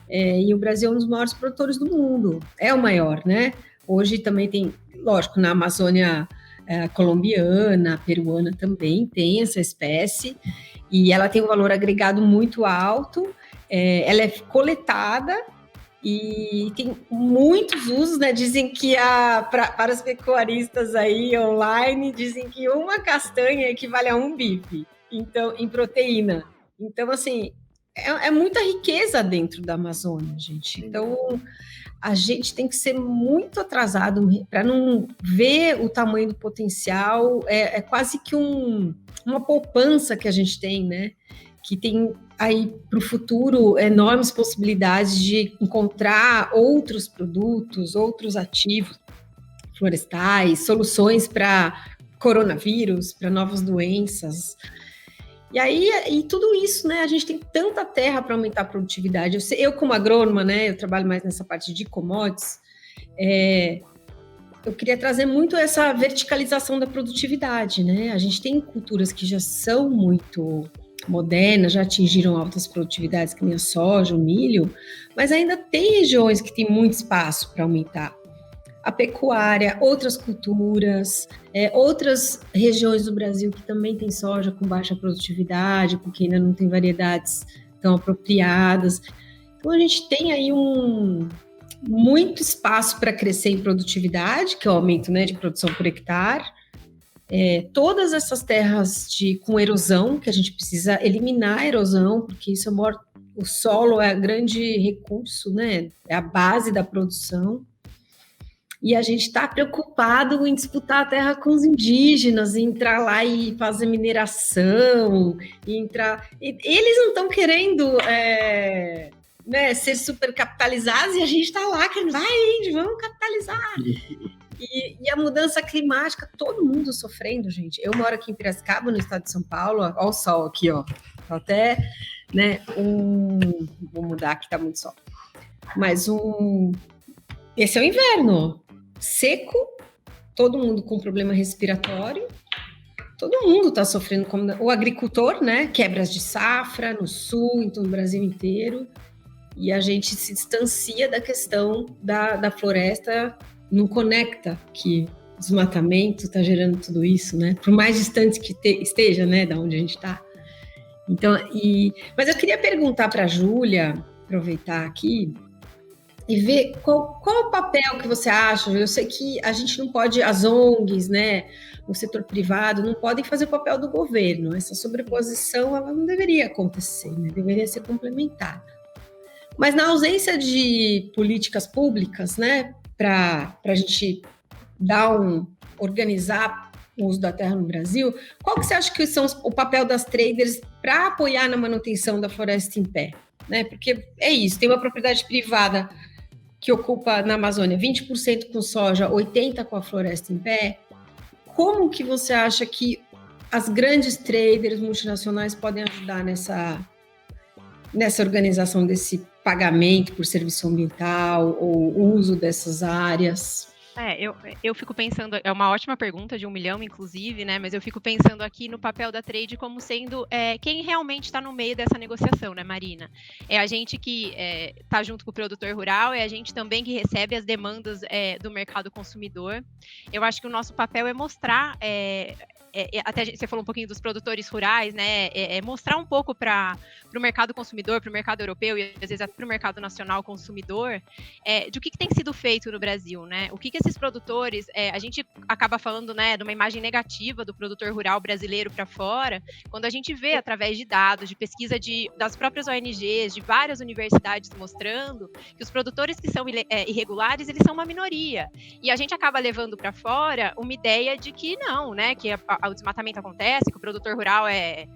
e o Brasil é um dos maiores produtores do mundo. É o maior, né? Hoje também tem, lógico, na Amazônia colombiana, peruana também tem essa espécie, e ela tem um valor agregado muito alto, ela é coletada e tem muitos usos, né? Dizem que para os pecuaristas aí online, dizem que uma castanha equivale a um bife, então, em proteína. Então, assim, é muita riqueza dentro da Amazônia, gente. Então, a gente tem que ser muito atrasado para não ver o tamanho do potencial. É quase que uma poupança que a gente tem, né? Que tem aí para o futuro enormes possibilidades de encontrar outros produtos, outros ativos florestais, soluções para coronavírus, para novas doenças. E aí, tudo isso, né? A gente tem tanta terra para aumentar a produtividade. Eu, como agrônoma, né? Eu trabalho mais nessa parte de commodities. Eu queria trazer muito essa verticalização da produtividade, né? A gente tem culturas que já são muito modernas, já atingiram altas produtividades, que nem a soja, o milho, mas ainda tem regiões que tem muito espaço para aumentar. A pecuária, outras culturas, outras regiões do Brasil que também tem soja com baixa produtividade, porque ainda não tem variedades tão apropriadas. Então, a gente tem aí muito espaço para crescer em produtividade, que é o aumento, né, de produção por hectare. Todas essas terras com erosão, que a gente precisa eliminar a erosão, porque isso o solo é o grande recurso, né, é a base da produção. E a gente está preocupado em disputar a terra com os indígenas, em entrar lá e fazer mineração, eles não estão querendo ser super capitalizados, e a gente está lá querendo, vamos capitalizar. E a mudança climática, todo mundo sofrendo, gente. Eu moro aqui em Piracicaba, no estado de São Paulo, olha o sol aqui, ó. Até, né, vou mudar que tá muito sol. Mas esse é o inverno, seco, todo mundo com problema respiratório, todo mundo está sofrendo, como o agricultor, né? Quebras de safra no sul, em todo o Brasil inteiro, e a gente se distancia da questão da floresta, não conecta que o desmatamento está gerando tudo isso, né? Por mais distante que esteja, né, da onde a gente está. Então, mas eu queria perguntar para a Júlia, aproveitar aqui, e ver qual o papel que você acha. Eu sei que a gente não pode, as ONGs, né, o setor privado, não podem fazer o papel do governo. Essa sobreposição, ela não deveria acontecer, né? Deveria ser complementar. Mas na ausência de políticas públicas, né, para a gente organizar o uso da terra no Brasil, qual que você acha que são o papel das traders para apoiar na manutenção da floresta em pé? Né? Porque é isso, tem uma propriedade privada que ocupa na Amazônia 20% com soja, 80% com a floresta em pé. Como que você acha que as grandes traders multinacionais podem ajudar nessa organização desse pagamento por serviço ambiental ou uso dessas áreas? Eu fico pensando, é uma ótima pergunta, de 1 milhão, inclusive, né? Mas eu fico pensando aqui no papel da trade como sendo quem realmente está no meio dessa negociação, né, Marina? É a gente que está junto com o produtor rural, é a gente também que recebe as demandas do mercado consumidor. Eu acho que o nosso papel é mostrar. Até você falou um pouquinho dos produtores rurais, né? Mostrar um pouco para o mercado consumidor, para o mercado europeu e às vezes até para o mercado nacional consumidor, de o que tem sido feito no Brasil, né? O que esses produtores, a gente acaba falando, né, de uma imagem negativa do produtor rural brasileiro para fora, quando a gente vê através de dados, de pesquisa das próprias ONGs, de várias universidades mostrando que os produtores que são irregulares, eles são uma minoria. E a gente acaba levando para fora uma ideia de que não, né, que o desmatamento acontece, que o produtor rural é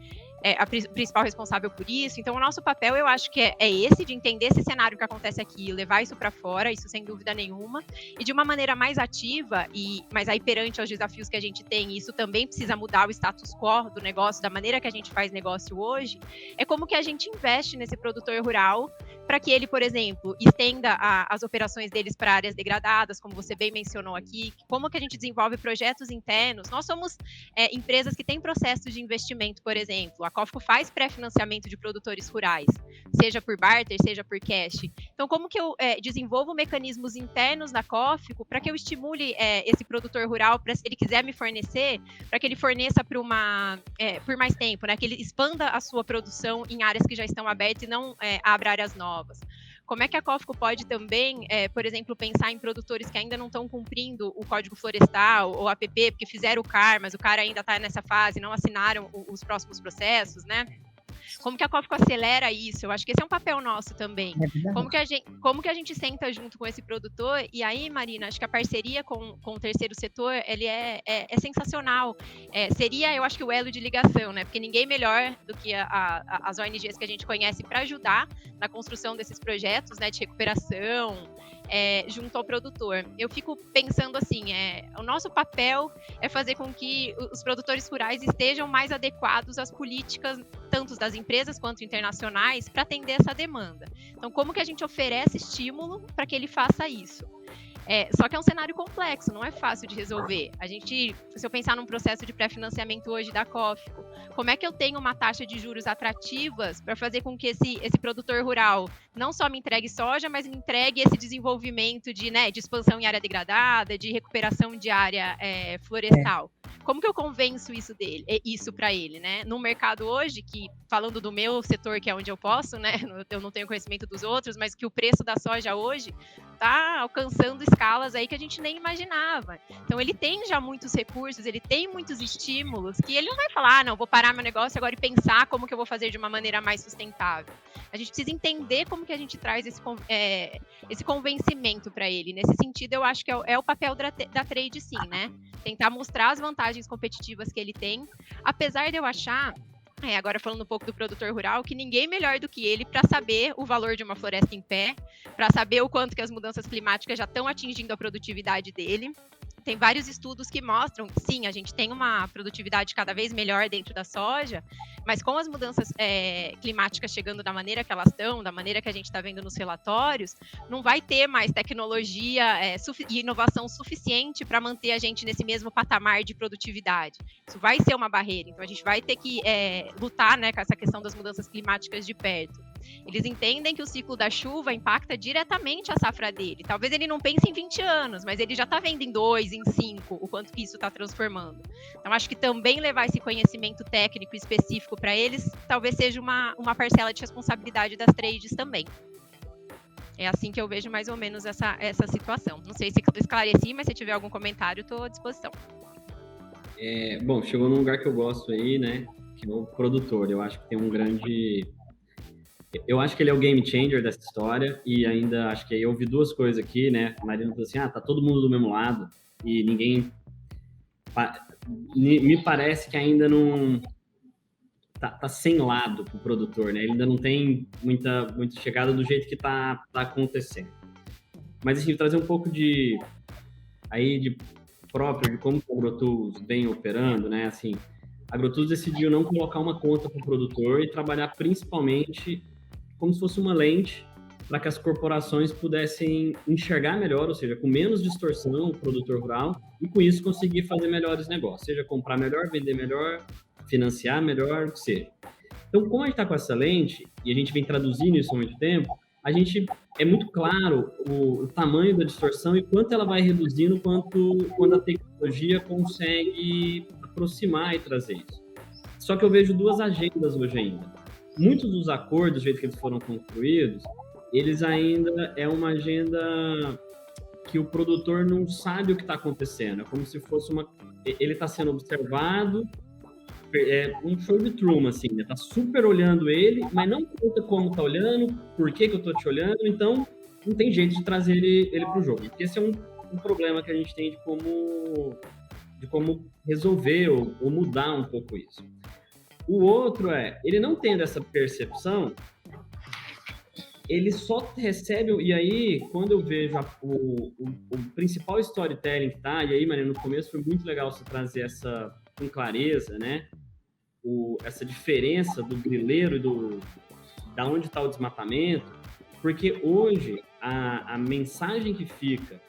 a principal responsável por isso. Então, o nosso papel, eu acho que é esse, de entender esse cenário que acontece aqui, levar isso para fora, isso sem dúvida nenhuma, e de uma maneira mais ativa, mas aí perante aos desafios que a gente tem, isso também precisa mudar o status quo do negócio, da maneira que a gente faz negócio hoje, é como que a gente investe nesse produtor rural para que ele, por exemplo, estenda as operações deles para áreas degradadas, como você bem mencionou aqui, como que a gente desenvolve projetos internos. Nós somos empresas que têm processos de investimento, por exemplo. A Cofco faz pré-financiamento de produtores rurais, seja por barter, seja por cash. Então, como que eu desenvolvo mecanismos internos na Cofco para que eu estimule esse produtor rural, para, se ele quiser me fornecer, para que ele forneça por mais tempo, né? Que ele expanda a sua produção em áreas que já estão abertas e não abra áreas novas. Como é que a Cofco pode também, por exemplo, pensar em produtores que ainda não estão cumprindo o Código Florestal ou APP, porque fizeram o CAR, mas o CAR ainda está nessa fase, não assinaram os próximos processos, né? Como que a Cofco acelera isso? Eu acho que esse é um papel nosso também. Como que a gente senta junto com esse produtor? E aí, Marina, acho que a parceria com o terceiro setor, ele é sensacional. Seria, eu acho que o elo de ligação, né? Porque ninguém melhor do que as ONGs que a gente conhece para ajudar na construção desses projetos, né, de recuperação, junto ao produtor. Eu fico pensando assim, o nosso papel é fazer com que os produtores rurais estejam mais adequados às políticas, tanto das empresas quanto internacionais, para atender essa demanda. Então, como que a gente oferece estímulo para que ele faça isso? Só que é um cenário complexo, não é fácil de resolver. Se eu pensar num processo de pré-financiamento hoje da Cofco, como é que eu tenho uma taxa de juros atrativas para fazer com que esse produtor rural não só me entregue soja, mas me entregue esse desenvolvimento de expansão em área degradada, de recuperação de área florestal? Como que eu convenço isso para ele, né? No mercado hoje, que falando do meu setor, que é onde eu posso, né? Eu não tenho conhecimento dos outros, mas que o preço da soja hoje está alcançando escalas aí que a gente nem imaginava. Então, ele tem já muitos recursos, ele tem muitos estímulos, que ele não vai falar, não, vou parar meu negócio agora e pensar como que eu vou fazer de uma maneira mais sustentável. A gente precisa entender como que a gente traz esse convencimento para ele. Nesse sentido, eu acho que é o papel da trade, sim, né? Tentar mostrar as vantagens competitivas que ele tem, apesar de eu achar, agora falando um pouco do produtor rural, que ninguém melhor do que ele para saber o valor de uma floresta em pé, para saber o quanto que as mudanças climáticas já estão atingindo a produtividade dele. Tem vários estudos que mostram que, sim, a gente tem uma produtividade cada vez melhor dentro da soja, mas com as mudanças climáticas chegando da maneira que elas estão, da maneira que a gente está vendo nos relatórios, não vai ter mais tecnologia e inovação suficiente para manter a gente nesse mesmo patamar de produtividade. Isso vai ser uma barreira, então a gente vai ter que lutar, né, com essa questão das mudanças climáticas de perto. Eles entendem que o ciclo da chuva impacta diretamente a safra dele. Talvez ele não pense em 20 anos, mas ele já está vendo em 2, em 5, o quanto que isso está transformando. Então, acho que também levar esse conhecimento técnico específico para eles, talvez seja uma parcela de responsabilidade das trades também. É assim que eu vejo mais ou menos essa situação. Não sei se esclareci, mas se tiver algum comentário, estou à disposição. Bom, chegou num lugar que eu gosto aí, né? Que é o produtor. Eu acho que tem um grande... Eu acho que ele é o game changer dessa história e ainda acho que eu ouvi duas coisas aqui, né? A Marina falou assim, tá todo mundo do mesmo lado e ninguém... Me parece que ainda não... Tá sem lado pro produtor, né? Ele ainda não tem muita chegada do jeito que tá acontecendo. Mas, assim, trazer um pouco de próprio de como o AgroTools vem operando, né? Assim, a AgroTools decidiu não colocar uma conta para o produtor e trabalhar principalmente como se fosse uma lente para que as corporações pudessem enxergar melhor, ou seja, com menos distorção o produtor rural e com isso conseguir fazer melhores negócios, seja comprar melhor, vender melhor, financiar melhor, o que seja. Então, como a gente está com essa lente e a gente vem traduzindo isso há muito tempo, é muito claro o tamanho da distorção e quanto ela vai reduzindo quando a tecnologia consegue aproximar e trazer isso. Só que eu vejo duas agendas hoje ainda. Muitos dos acordos, do jeito que eles foram construídos, eles ainda é uma agenda que o produtor não sabe o que está acontecendo. É como se fosse ele está sendo observado, um show de Truman, assim, né? Tá super olhando ele, mas não conta como tá olhando, por que eu tô te olhando, então não tem jeito de trazer ele pro jogo. Esse é um problema que a gente tem de como resolver ou mudar um pouco isso. O outro ele não tendo essa percepção, ele só recebe, e aí, quando eu vejo o principal storytelling que tá, e aí, Maria, no começo foi muito legal você trazer essa com clareza, né? Essa diferença do grileiro e da onde está o desmatamento, porque hoje a mensagem que fica,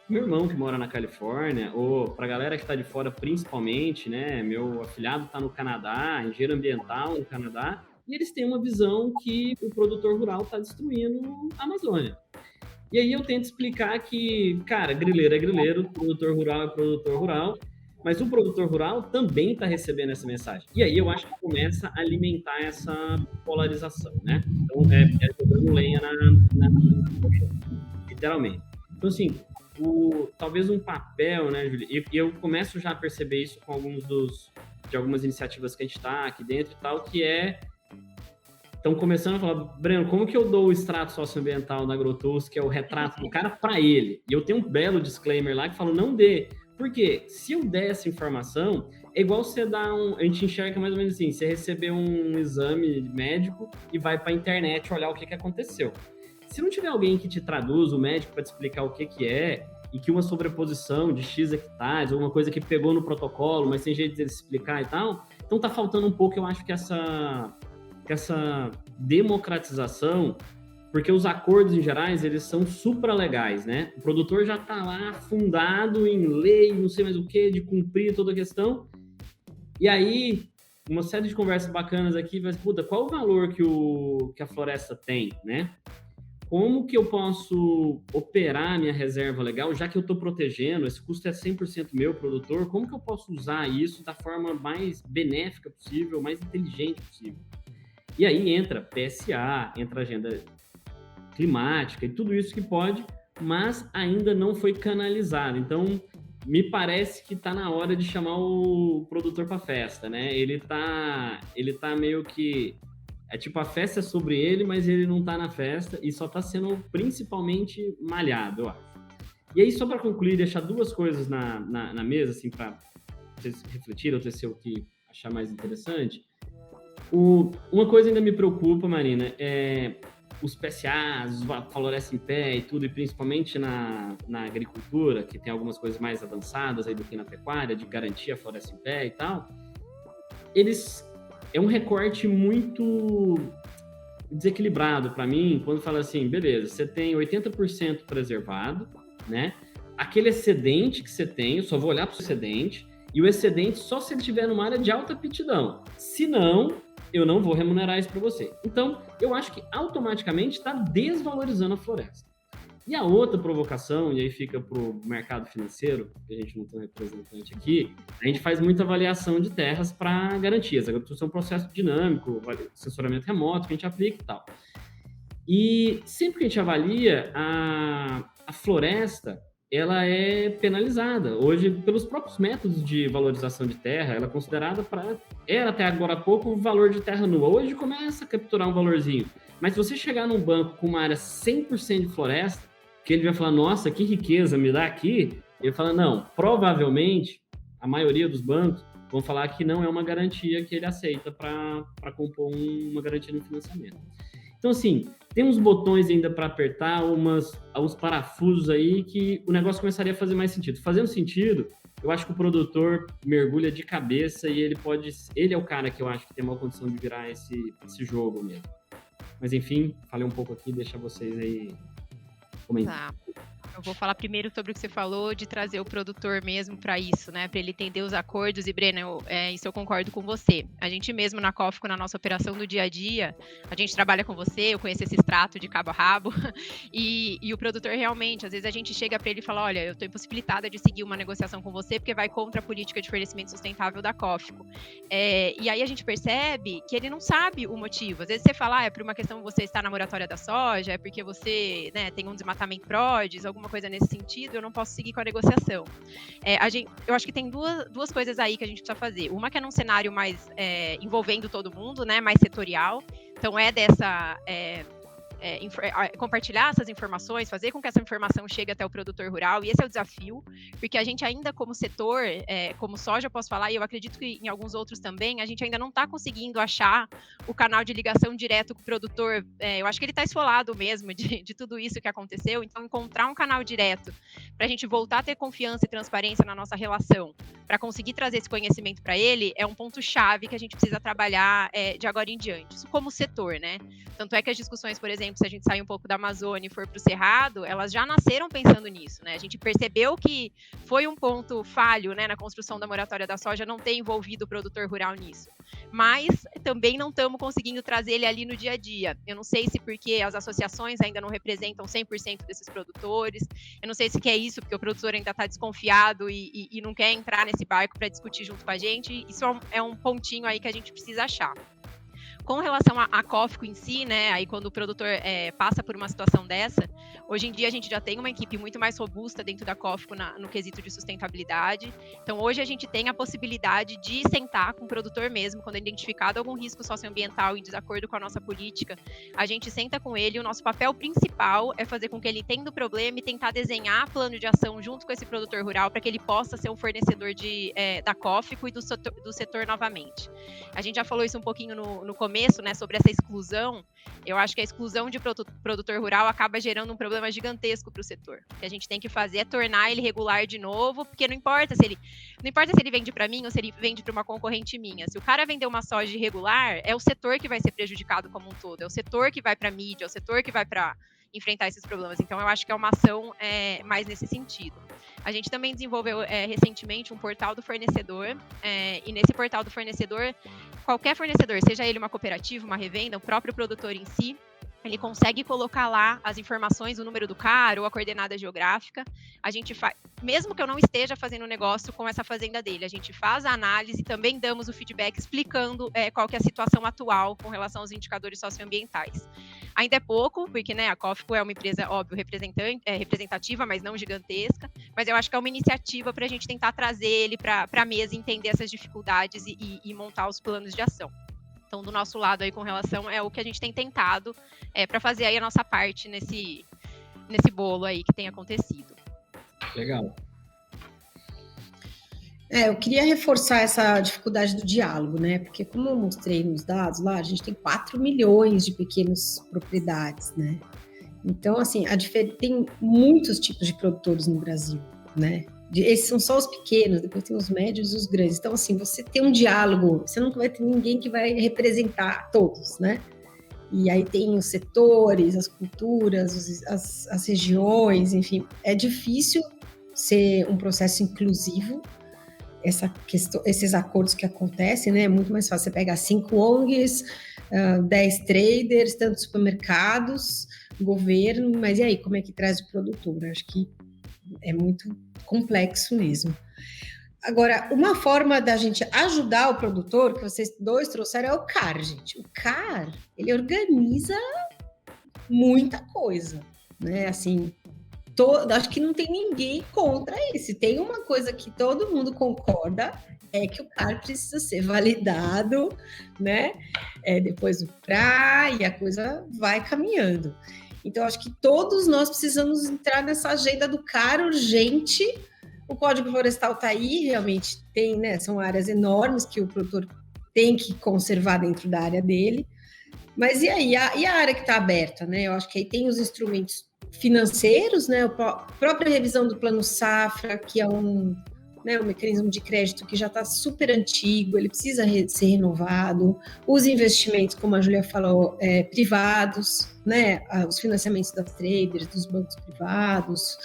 meu irmão que mora na Califórnia, ou para a galera que está de fora principalmente, né? Meu afilhado está no Canadá, engenheiro ambiental no Canadá, e eles têm uma visão que o produtor rural está destruindo a Amazônia. E aí eu tento explicar que, cara, grileiro é grileiro, produtor rural é produtor rural, mas o produtor rural também está recebendo essa mensagem. E aí eu acho que começa a alimentar essa polarização, né? Então, jogando lenha na literalmente. Então, assim, talvez um papel, né, Júlia? E eu começo já a perceber isso com de algumas iniciativas que a gente está aqui dentro e tal, que estão começando a falar, Breno, como que eu dou o extrato socioambiental da AgroTools, que é o retrato do cara, para ele? E eu tenho um belo disclaimer lá que fala, não dê. Porque se eu der essa informação, é igual você dar a gente enxerga mais ou menos assim, você receber um exame médico e vai para a internet olhar o que aconteceu. Se não tiver alguém que te traduz, o médico, para te explicar o que é, e que uma sobreposição de X hectares, alguma coisa que pegou no protocolo, mas tem jeito de ele explicar e tal, então tá faltando um pouco, eu acho que essa democratização, porque os acordos em gerais, eles são supralegais, né? O produtor já tá lá fundado em lei, não sei mais o que, de cumprir toda a questão, e aí uma série de conversas bacanas aqui, mas, puta, qual o valor que a floresta tem, né? Como que eu posso operar minha reserva legal, já que eu estou protegendo, esse custo é 100% meu, produtor, como que eu posso usar isso da forma mais benéfica possível, mais inteligente possível? E aí entra PSA, entra agenda climática e tudo isso que pode, mas ainda não foi canalizado. Então, me parece que está na hora de chamar o produtor para a festa, né? Ele tá meio que... É tipo, a festa é sobre ele, mas ele não tá na festa e só tá sendo principalmente malhado, eu acho. E aí, só para concluir, deixar duas coisas na mesa, assim, para vocês refletirem, ou ter o que achar mais interessante. Uma coisa ainda me preocupa, Marina, é os PSAs, a floresta em pé e tudo, e principalmente na agricultura, que tem algumas coisas mais avançadas aí do que na pecuária, de garantir a floresta em pé e tal, é um recorte muito desequilibrado para mim, quando fala assim, beleza, você tem 80% preservado, né? Aquele excedente que você tem, eu só vou olhar para o excedente, e o excedente só se ele estiver numa área de alta aptidão. Se não, eu não vou remunerar isso para você. Então, eu acho que automaticamente está desvalorizando a floresta. E a outra provocação, e aí fica para o mercado financeiro, que a gente não tem um representante aqui, a gente faz muita avaliação de terras para garantias. A agricultura é um processo dinâmico, assessoramento remoto que a gente aplica e tal. E sempre que a gente avalia, a floresta, ela é penalizada. Hoje, pelos próprios métodos de valorização de terra, ela é considerada era até agora há pouco o valor de terra nua. Hoje começa a capturar um valorzinho. Mas se você chegar num banco com uma área 100% de floresta, que ele vai falar, nossa, que riqueza, me dá aqui. Ele fala, não, provavelmente, a maioria dos bancos vão falar que não é uma garantia que ele aceita para compor uma garantia no financiamento. Então, assim, tem uns botões ainda para apertar, uns parafusos aí que o negócio começaria a fazer mais sentido. Fazendo sentido, eu acho que o produtor mergulha de cabeça e ele é o cara que eu acho que tem uma condição de virar esse jogo mesmo. Mas, enfim, falei um pouco aqui, deixa vocês aí comentar. Tá. Eu vou falar primeiro sobre o que você falou de trazer o produtor mesmo para isso, né? Para ele entender os acordos. E, Breno, isso eu concordo com você. A gente mesmo na Cofco, na nossa operação do dia a dia, a gente trabalha com você, eu conheço esse extrato de cabo a rabo. E o produtor realmente, às vezes a gente chega para ele e fala, olha, eu estou impossibilitada de seguir uma negociação com você porque vai contra a política de fornecimento sustentável da Cofco. E aí a gente percebe que ele não sabe o motivo. Às vezes você fala, é por uma questão de você estar na moratória da soja, é porque você, né, tem um desmatamento PRODES, alguma coisa nesse sentido, eu não posso seguir com a negociação. Eu acho que tem duas coisas aí que a gente precisa fazer. Uma que é num cenário mais envolvendo todo mundo, né, mais setorial. Então compartilhar essas informações, fazer com que essa informação chegue até o produtor rural, e esse é o desafio, porque a gente ainda como setor, como soja eu posso falar, e eu acredito que em alguns outros também, a gente ainda não está conseguindo achar o canal de ligação direto com o produtor. Eu acho que ele está esfolado mesmo de tudo isso que aconteceu, então encontrar um canal direto para a gente voltar a ter confiança e transparência na nossa relação, para conseguir trazer esse conhecimento para ele, é um ponto-chave que a gente precisa trabalhar de agora em diante. Isso como setor, né? Tanto é que as discussões, por exemplo, se a gente sair um pouco da Amazônia e for para o Cerrado, elas já nasceram pensando nisso, né? A gente percebeu que foi um ponto falho, né, na construção da moratória da soja não ter envolvido o produtor rural nisso. Mas também não estamos conseguindo trazer ele ali no dia a dia. Eu não sei se porque as associações ainda não representam 100% desses produtores, eu não sei se é isso, porque o produtor ainda está desconfiado e não quer entrar nesse barco para discutir junto com a gente. Isso é um pontinho aí que a gente precisa achar. Com relação à Cofco em si, né, aí quando o produtor passa por uma situação dessa, hoje em dia a gente já tem uma equipe muito mais robusta dentro da Cofco no quesito de sustentabilidade. Então hoje a gente tem a possibilidade de sentar com o produtor mesmo, quando é identificado algum risco socioambiental em desacordo com a nossa política, a gente senta com ele, o nosso papel principal é fazer com que ele entenda o problema e tentar desenhar plano de ação junto com esse produtor rural para que ele possa ser um fornecedor da Cofco e do setor novamente. A gente já falou isso um pouquinho no começo, né, sobre essa exclusão. Eu acho que a exclusão de produtor rural acaba gerando um problema gigantesco para o setor. O que a gente tem que fazer é tornar ele regular de novo, porque não importa se ele vende para mim ou se ele vende para uma concorrente minha. Se o cara vender uma soja irregular, é o setor que vai ser prejudicado como um todo, é o setor que vai para a mídia, é o setor que vai para enfrentar esses problemas. Então, eu acho que é uma ação mais nesse sentido. A gente também desenvolveu recentemente um portal do fornecedor, e nesse portal do fornecedor, qualquer fornecedor, seja ele uma cooperativa, uma revenda, o próprio produtor em si, ele consegue colocar lá as informações, o número do CAR ou a coordenada geográfica. A gente faz, mesmo que eu não esteja fazendo negócio com essa fazenda dele, a gente faz a análise e também damos o feedback explicando qual que é a situação atual com relação aos indicadores socioambientais. Ainda é pouco, porque, né, a Cofco é uma empresa, óbvio, representativa, mas não gigantesca, mas eu acho que é uma iniciativa para a gente tentar trazer ele para a mesa e entender essas dificuldades e montar os planos de ação. Então, do nosso lado aí com relação é o que a gente tem tentado para fazer aí a nossa parte nesse bolo aí que tem acontecido. Legal. Eu queria reforçar essa dificuldade do diálogo, né? Porque como eu mostrei nos dados lá, a gente tem 4 milhões de pequenas propriedades, né? Então, assim, tem muitos tipos de produtores no Brasil, né? Esses são só os pequenos, depois tem os médios e os grandes. Então, assim, você tem um diálogo, você nunca vai ter ninguém que vai representar todos, né? E aí tem os setores, as culturas, as regiões, enfim. É difícil ser um processo inclusivo, esses acordos que acontecem, né? É muito mais fácil você pegar 5 ONGs, 10 traders, tantos supermercados, governo, mas e aí, como é que traz o produtor? Acho que é muito complexo mesmo. Agora, uma forma da gente ajudar o produtor, que vocês dois trouxeram, é o CAR, gente. O CAR, ele organiza muita coisa, né? Assim, acho que não tem ninguém contra isso. Tem uma coisa que todo mundo concorda, é que o CAR precisa ser validado, né? Depois do PRA e a coisa vai caminhando. Então, acho que todos nós precisamos entrar nessa agenda do CAR urgente. O Código Florestal está aí, realmente tem, né? São áreas enormes que o produtor tem que conservar dentro da área dele. Mas e aí? E a área que está aberta, né? Eu acho que aí tem os instrumentos financeiros, né? A própria revisão do Plano Safra, que é um mecanismo de crédito que já está super antigo, ele precisa ser renovado. Os investimentos, como a Júlia falou, privados, né? Os financiamentos das traders, dos bancos privados,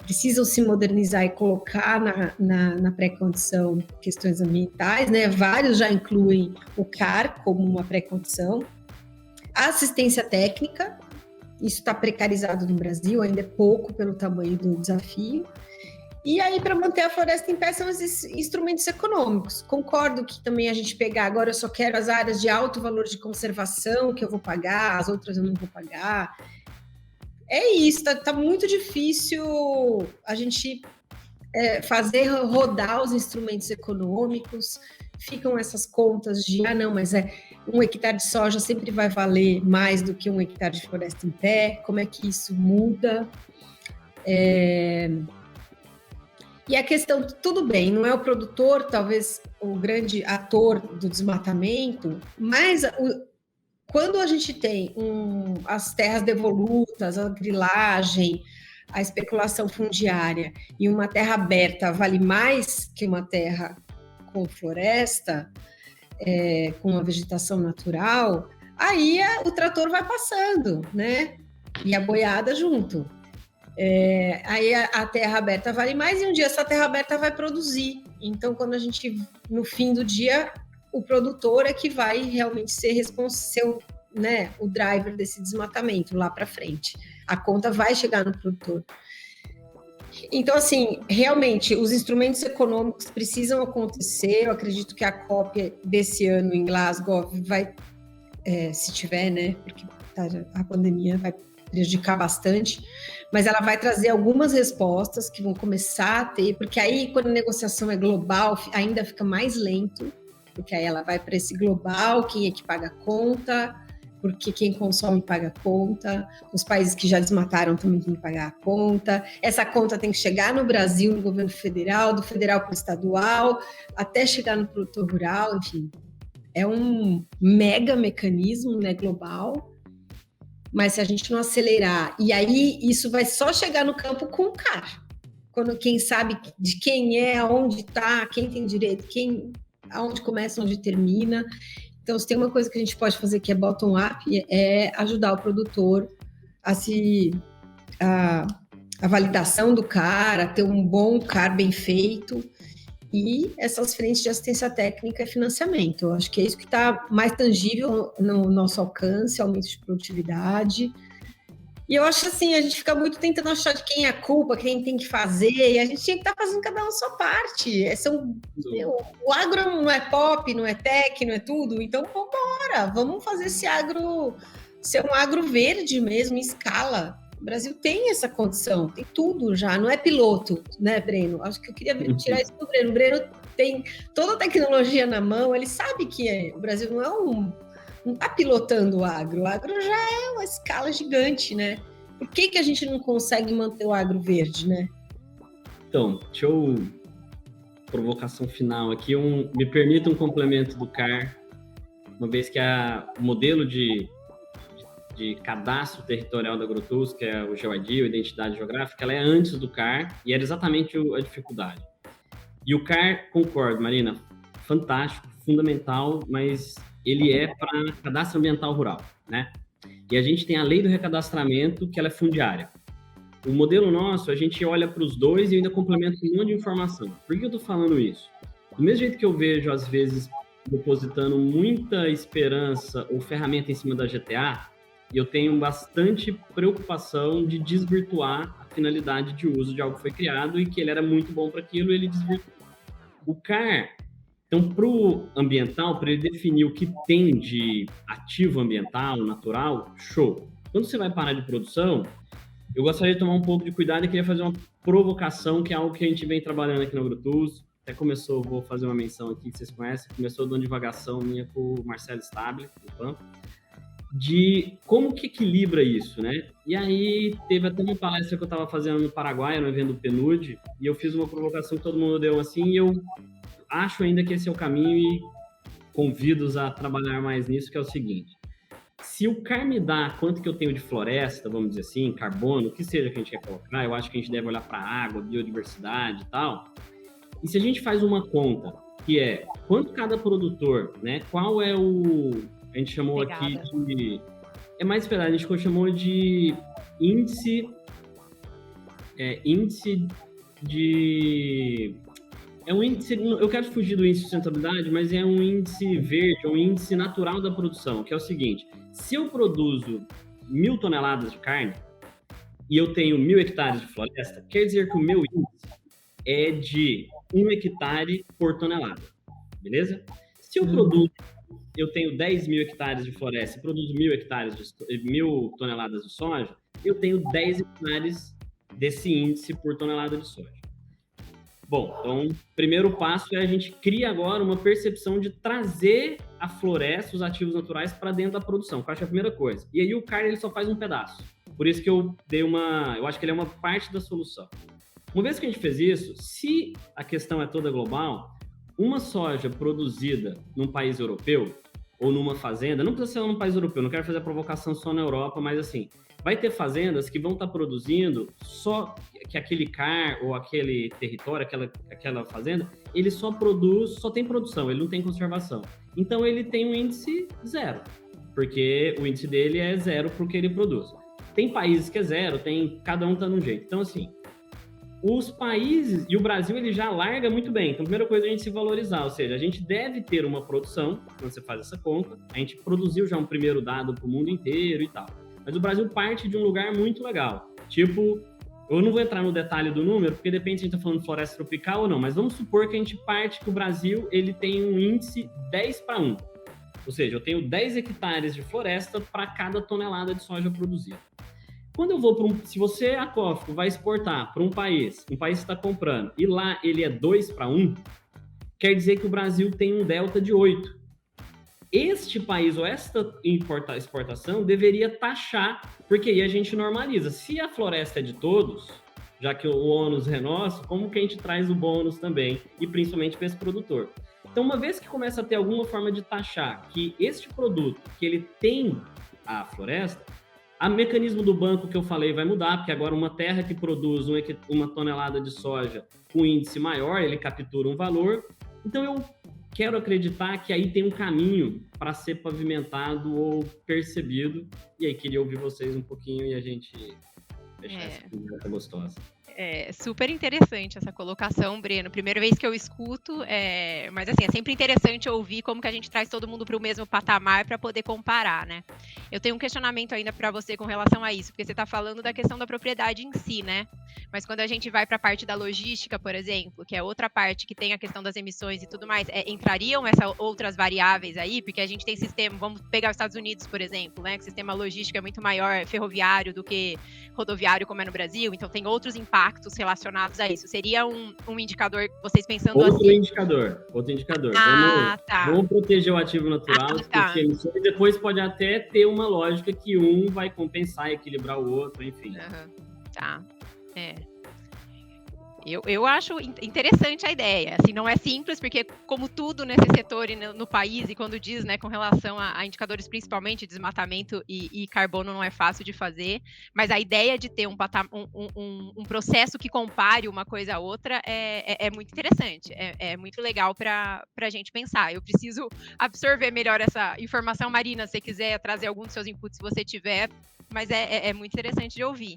precisam se modernizar e colocar na pré-condição questões ambientais, né? Vários já incluem o CAR como uma pré-condição. A assistência técnica, isso está precarizado no Brasil, ainda é pouco pelo tamanho do desafio. E aí, para manter a floresta em pé, são esses instrumentos econômicos. Concordo que também a gente pegar, agora eu só quero as áreas de alto valor de conservação que eu vou pagar, as outras eu não vou pagar. É isso, tá muito difícil a gente fazer rodar os instrumentos econômicos. Ficam essas contas de, não, mas 1 hectare de soja sempre vai valer mais do que 1 hectare de floresta em pé. Como é que isso muda? E a questão, tudo bem, não é o produtor, talvez o grande ator do desmatamento, mas quando a gente tem as terras devolutas, a grilagem, a especulação fundiária, e uma terra aberta vale mais que uma terra com floresta, com uma vegetação natural, aí o trator vai passando, né? E a boiada junto. Aí a terra aberta vale mais e um dia essa terra aberta vai produzir. Então, quando a gente, no fim do dia, o produtor é que vai realmente ser responsável, né, o driver desse desmatamento lá para frente. A conta vai chegar no produtor. Então, assim, realmente, os instrumentos econômicos precisam acontecer. Eu acredito que a COP desse ano em Glasgow vai, se tiver, né, porque a pandemia vai prejudicar bastante, mas ela vai trazer algumas respostas que vão começar a ter, porque aí, quando a negociação é global, ainda fica mais lento, porque aí ela vai para esse global, quem é que paga a conta, porque quem consome paga a conta, os países que já desmataram também têm que pagar a conta, essa conta tem que chegar no Brasil, no governo federal, do federal para o estadual, até chegar no produtor rural, enfim, é um mega mecanismo, né, global, mas se a gente não acelerar, e aí isso vai só chegar no campo com o CAR, quando quem sabe de quem é, aonde está, quem tem direito, aonde começa, onde termina. Então, se tem uma coisa que a gente pode fazer que é bottom-up, é ajudar o produtor a validação do CAR, a ter um bom CAR bem feito, e essas frentes de assistência técnica e financiamento. Eu acho que é isso que está mais tangível no nosso alcance, aumento de produtividade. E eu acho assim, a gente fica muito tentando achar de quem é a culpa, quem tem que fazer, e a gente tinha que estar fazendo cada um a sua parte. O agro não é pop, não é tech, não é tudo, então vamos fazer esse agro ser um agro verde mesmo, em escala. O Brasil tem essa condição, tem tudo já, não é piloto, né, Breno? Acho que eu queria tirar isso do Breno. O Breno tem toda a tecnologia na mão, ele sabe que o Brasil não está pilotando o agro já é uma escala gigante, né? Por que a gente não consegue manter o agro verde, né? Então, provocação final aqui, me permita um complemento do CAR, uma vez que o modelo de cadastro territorial da Agrotus, que é o GeoID, a Identidade Geográfica, ela é antes do CAR e era exatamente a dificuldade. E o CAR, concordo, Marina, fantástico, fundamental, mas ele é para cadastro ambiental rural, né? E a gente tem a lei do recadastramento, que ela é fundiária. O modelo nosso, a gente olha para os dois e ainda complementa um monte de informação. Por que eu estou falando isso? Do mesmo jeito que eu vejo, às vezes, depositando muita esperança ou ferramenta em cima da GTA, eu tenho bastante preocupação de desvirtuar a finalidade de uso de algo que foi criado e que ele era muito bom para aquilo, ele desvirtuou. O CAR, então, para o ambiental, para ele definir o que tem de ativo ambiental, natural, show. Quando você vai parar de produção, eu gostaria de tomar um pouco de cuidado e queria fazer uma provocação, que é algo que a gente vem trabalhando aqui no AgroTools. Até começou, vou fazer uma menção aqui que vocês conhecem, começou dando divagação minha com o Marcelo Stable, do Pampa, de como que equilibra isso, né? E aí teve até uma palestra que eu estava fazendo no Paraguai, no evento do PNUD, e eu fiz uma provocação que todo mundo deu assim, e eu acho ainda que esse é o caminho e convido-os a trabalhar mais nisso, que é o seguinte: se o CAR me dá quanto que eu tenho de floresta, vamos dizer assim, carbono, o que seja que a gente quer colocar, eu acho que a gente deve olhar para a água, biodiversidade e tal. E se a gente faz uma conta, que é quanto cada produtor, né, qual é o... A gente chamou aqui de... É mais verdade, a gente chamou de índice de... É um índice, eu quero fugir do índice de sustentabilidade, mas é um índice verde, um índice natural da produção, que é o seguinte: se eu produzo 1.000 toneladas de carne e eu tenho 1.000 hectares de floresta, quer dizer que o meu índice é de 1 hectare por tonelada, beleza? Se eu produzo, eu tenho 10.000 hectares de floresta e produzo 1.000 toneladas de soja, eu tenho 10 hectares desse índice por tonelada de soja. Bom, então, o primeiro passo é a gente cria agora uma percepção de trazer a floresta, os ativos naturais, para dentro da produção, que eu acho a primeira coisa. E aí o CAR, ele só faz um pedaço. Por isso que eu acho que ele é uma parte da solução. Uma vez que a gente fez isso, se a questão é toda global, uma soja produzida num país europeu, ou numa fazenda, não precisa ser num país europeu, não quero fazer a provocação só na Europa, mas assim, vai ter fazendas que vão estar produzindo só que aquele CAR ou aquele território, aquela fazenda, ele só tem produção, ele não tem conservação. Então ele tem um índice zero, porque o índice dele é zero para o que ele produz. Tem países que é zero, cada um está num jeito. Então assim, os países, e o Brasil ele já larga muito bem. Então a primeira coisa é a gente se valorizar, ou seja, a gente deve ter uma produção, quando você faz essa conta, a gente produziu já um primeiro dado para o mundo inteiro e tal. Mas o Brasil parte de um lugar muito legal. Tipo, eu não vou entrar no detalhe do número, porque depende se a gente está falando de floresta tropical ou não, mas vamos supor que a gente parte que o Brasil ele tem um índice 10:1. Ou seja, eu tenho 10 hectares de floresta para cada tonelada de soja produzida. Quando eu vou se você, a Cofco, vai exportar para um país está comprando, e lá ele é 2:1, quer dizer que o Brasil tem um delta de 8. Este país ou esta exportação deveria taxar, porque aí a gente normaliza. Se a floresta é de todos, já que o ônus é nosso, como que a gente traz o bônus também, e principalmente para esse produtor? Então, uma vez que começa a ter alguma forma de taxar que este produto, que ele tem a floresta, o mecanismo do banco que eu falei vai mudar, porque agora uma terra que produz uma tonelada de soja com índice maior, ele captura um valor. Então, eu quero acreditar que aí tem um caminho para ser pavimentado ou percebido. E aí, queria ouvir vocês um pouquinho e a gente fechar essa conversa gostosa. É super interessante essa colocação, Breno. Primeira vez que eu escuto, mas assim, é sempre interessante ouvir como que a gente traz todo mundo para o mesmo patamar para poder comparar, né? Eu tenho um questionamento ainda para você com relação a isso, porque você está falando da questão da propriedade em si, né? Mas quando a gente vai para a parte da logística, por exemplo, que é outra parte que tem a questão das emissões e tudo mais, entrariam essas outras variáveis aí? Porque a gente tem sistema, vamos pegar os Estados Unidos, por exemplo, né? Que o sistema logístico é muito maior ferroviário do que rodoviário, como é no Brasil, então tem outros impactos relacionados a isso. Seria um indicador, vocês pensando outro assim? Outro indicador. Tá. Vamos proteger o ativo natural, porque emissões depois pode até ter uma lógica que um vai compensar, equilibrar o outro, enfim. Tá. Eu acho interessante a ideia. Assim, não é simples, porque como tudo nesse setor e no país, e quando diz, né, com relação a indicadores principalmente desmatamento e carbono, não é fácil de fazer, mas a ideia de ter um processo que compare uma coisa a outra é muito interessante, é muito legal para a gente pensar. Eu preciso absorver melhor essa informação. Marina, se você quiser trazer algum dos seus inputs, se você tiver, mas é muito interessante de ouvir.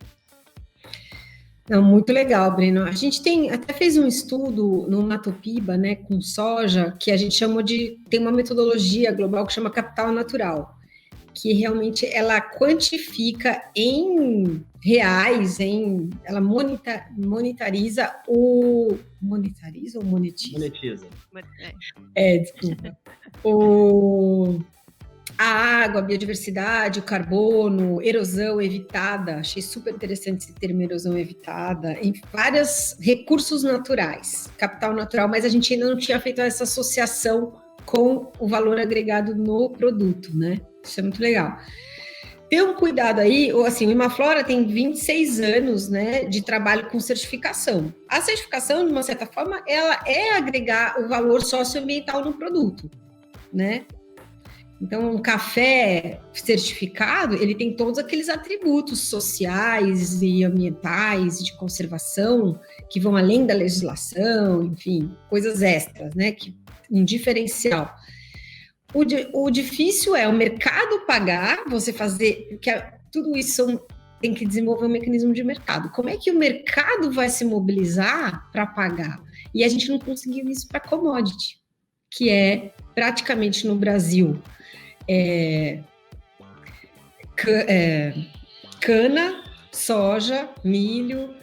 Não, muito legal, Breno. A gente até fez um estudo no Matopiba, né, com soja, que a gente chama tem uma metodologia global que chama capital natural, que realmente ela quantifica em reais, ela monetariza monetariza ou monetiza? Monetiza. Desculpa. A água, a biodiversidade, o carbono, erosão evitada, achei super interessante esse termo erosão evitada, em vários recursos naturais, capital natural, mas a gente ainda não tinha feito essa associação com o valor agregado no produto, né? Isso é muito legal. Tem um cuidado aí, assim, o Imaflora tem 26 anos, né, de trabalho com certificação. A certificação, de uma certa forma, ela é agregar o valor socioambiental no produto, né? Então, um café certificado, ele tem todos aqueles atributos sociais e ambientais, de conservação, que vão além da legislação, enfim, coisas extras, né? Um diferencial. O difícil é o mercado pagar, você fazer, porque tudo isso tem que desenvolver um mecanismo de mercado. Como é que o mercado vai se mobilizar para pagar? E a gente não conseguiu isso para commodity, que é praticamente no Brasil cana, soja, milho,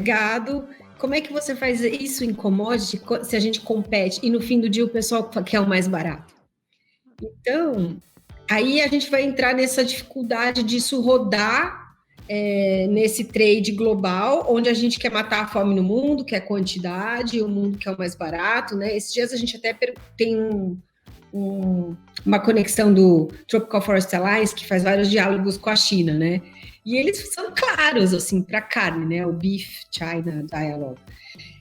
gado. Como é que você faz isso em commodity se a gente compete e no fim do dia o pessoal quer o mais barato? Então, aí a gente vai entrar nessa dificuldade disso rodar nesse trade global, onde a gente quer matar a fome no mundo, que é quantidade, o mundo quer o mais barato, né? Esses dias a gente até tem uma conexão do Tropical Forest Alliance, que faz vários diálogos com a China, né? E eles são claros, assim, para carne, né? O Beef China Dialogue.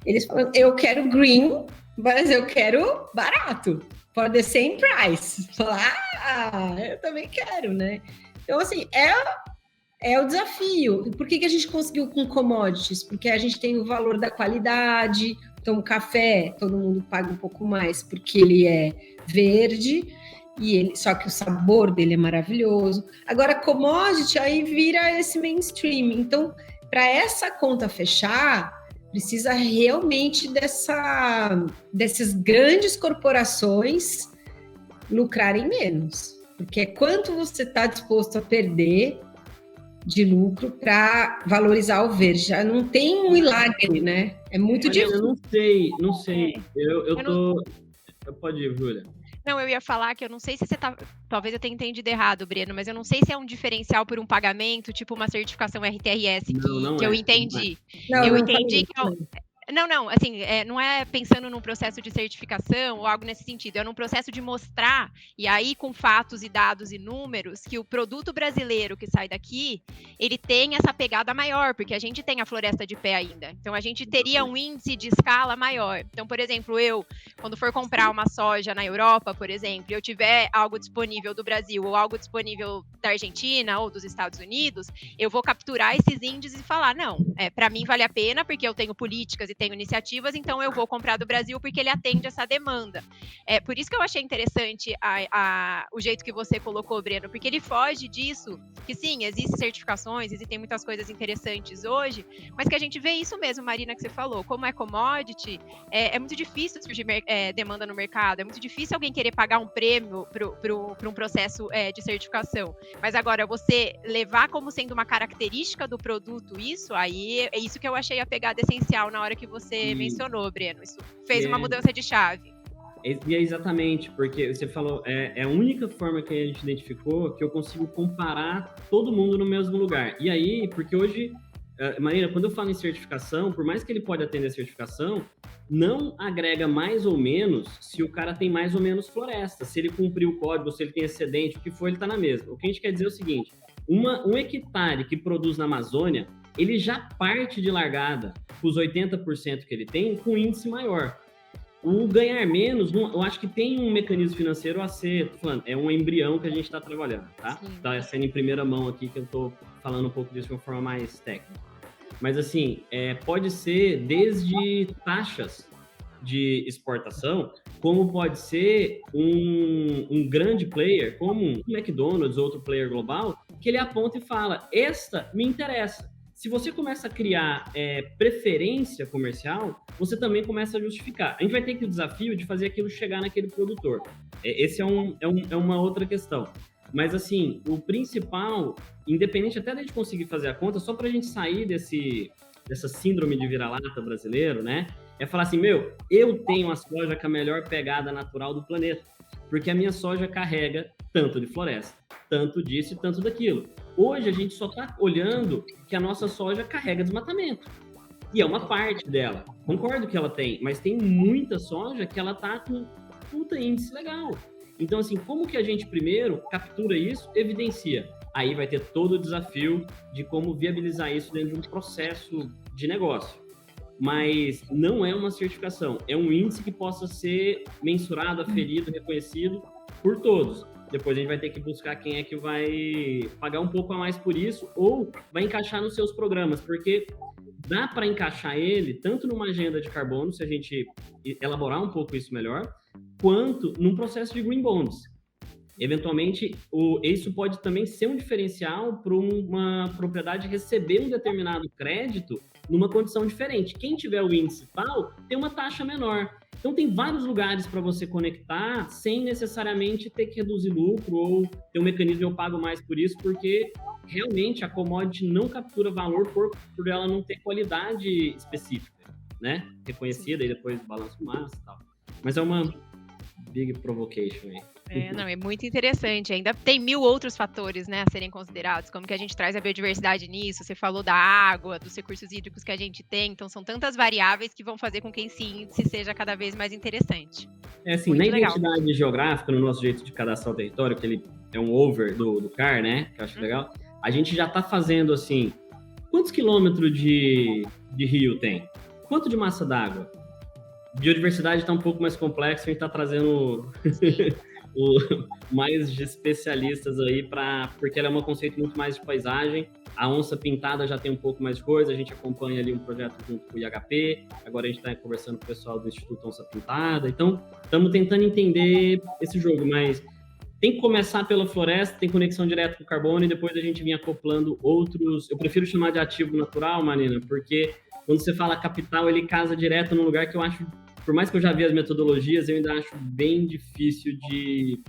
Eles falam, eu quero green, mas eu quero barato, for the same price. Falar, eu também quero, né? Então, assim, é o desafio. Por que a gente conseguiu com commodities? Porque a gente tem o valor da qualidade. Então, o café, todo mundo paga um pouco mais porque ele é verde, só que o sabor dele é maravilhoso. Agora, commodity, aí vira esse mainstream. Então, para essa conta fechar, precisa realmente dessas grandes corporações lucrarem menos. Porque quanto você está disposto a perder de lucro para valorizar o verde? Já não tem um milagre, né? É muito difícil. Eu não sei. Pode ir, Júlia. Não, eu ia falar que eu não sei se você tá. Talvez eu tenha entendido errado, Breno, mas eu não sei se é um diferencial por um pagamento, tipo uma certificação RTRS que eu entendi. Eu entendi que Não, assim, não é pensando num processo de certificação ou algo nesse sentido, é num processo de mostrar, e aí com fatos e dados e números, que o produto brasileiro que sai daqui, ele tem essa pegada maior, porque a gente tem a floresta de pé ainda, então a gente teria um índice de escala maior. Então, por exemplo, quando for comprar uma soja na Europa, por exemplo, e eu tiver algo disponível do Brasil ou algo disponível da Argentina ou dos Estados Unidos, eu vou capturar esses índices e falar, não, para mim vale a pena, porque eu tenho políticas e tenho iniciativas, então eu vou comprar do Brasil porque ele atende essa demanda. Por isso que eu achei interessante o jeito que você colocou, Breno, porque ele foge disso, que sim, existem certificações, existem muitas coisas interessantes hoje, mas que a gente vê isso mesmo, Marina, que você falou, como é commodity, é muito difícil surgir demanda no mercado, é muito difícil alguém querer pagar um prêmio para um processo de certificação. Mas agora, você levar como sendo uma característica do produto isso, aí é isso que eu achei a pegada essencial na hora que você mencionou, Breno. Isso fez uma mudança de chave. E é exatamente, porque você falou, é a única forma que a gente identificou que eu consigo comparar todo mundo no mesmo lugar. E aí, porque hoje, Marina, quando eu falo em certificação, por mais que ele pode atender a certificação, não agrega mais ou menos se o cara tem mais ou menos floresta, se ele cumpriu o código, se ele tem excedente, o que for, ele está na mesma. O que a gente quer dizer é o seguinte, um hectare que produz na Amazônia, ele já parte de largada, com os 80% que ele tem, com índice maior. O ganhar menos, eu acho que tem um mecanismo financeiro a ser, tô falando, é um embrião que a gente está trabalhando, tá? Tá sendo em primeira mão aqui, que eu estou falando um pouco disso de uma forma mais técnica. Mas assim, pode ser desde taxas de exportação, como pode ser um grande player, como um McDonald's ou outro player global, que ele aponta e fala, esta me interessa. se você começa a criar preferência comercial, você também começa a justificar. A gente vai ter que o desafio de fazer aquilo chegar naquele produtor. Esse é uma outra questão. Mas, assim, o principal, independente até da gente conseguir fazer a conta, só para a gente sair dessa síndrome de vira-lata brasileiro, né? É falar assim, eu tenho a soja com a melhor pegada natural do planeta, porque a minha soja carrega tanto de floresta, tanto disso e tanto daquilo. Hoje a gente só está olhando que a nossa soja carrega desmatamento. E é uma parte dela. Concordo que ela tem, mas tem muita soja que ela está com puta índice legal. Então, assim, como que a gente primeiro captura isso, evidencia? Aí vai ter todo o desafio de como viabilizar isso dentro de um processo de negócio. Mas não é uma certificação, é um índice que possa ser mensurado, aferido, reconhecido por todos. Depois a gente vai ter que buscar quem é que vai pagar um pouco a mais por isso ou vai encaixar nos seus programas, porque dá para encaixar ele tanto numa agenda de carbono, se a gente elaborar um pouco isso melhor, quanto num processo de green bonds. Eventualmente, isso pode também ser um diferencial para uma propriedade receber um determinado crédito numa condição diferente. Quem tiver o índice tal, tem uma taxa menor. Então, tem vários lugares para você conectar sem necessariamente ter que reduzir lucro ou ter um mecanismo eu pago mais por isso, porque realmente a commodity não captura valor por ela não ter qualidade específica, né? Reconhecida, e depois balanço massa e tal. Mas é uma big provocation aí. Não, é muito interessante. Ainda tem 1000 outros fatores, né, a serem considerados. Como que a gente traz a biodiversidade nisso? Você falou da água, dos recursos hídricos que a gente tem. Então, são tantas variáveis que vão fazer com que esse índice seja cada vez mais interessante. Assim, muito na identidade geográfica, no nosso jeito de cadastrar o território, que ele é um over do CAR, né, que eu acho legal, a gente já está fazendo, assim, quantos quilômetros de rio tem? Quanto de massa d'água? Biodiversidade está um pouco mais complexa, a gente está trazendo mais de especialistas aí, porque ela é um conceito muito mais de paisagem. A onça pintada já tem um pouco mais de coisa, a gente acompanha ali um projeto junto com o IHP, agora a gente está conversando com o pessoal do Instituto Onça Pintada, então estamos tentando entender esse jogo, mas tem que começar pela floresta, tem conexão direta com o carbono e depois a gente vinha acoplando outros, eu prefiro chamar de ativo natural, Marina, porque quando você fala capital, ele casa direto num lugar que eu acho, por mais que eu já vi as metodologias, eu ainda acho bem difícil de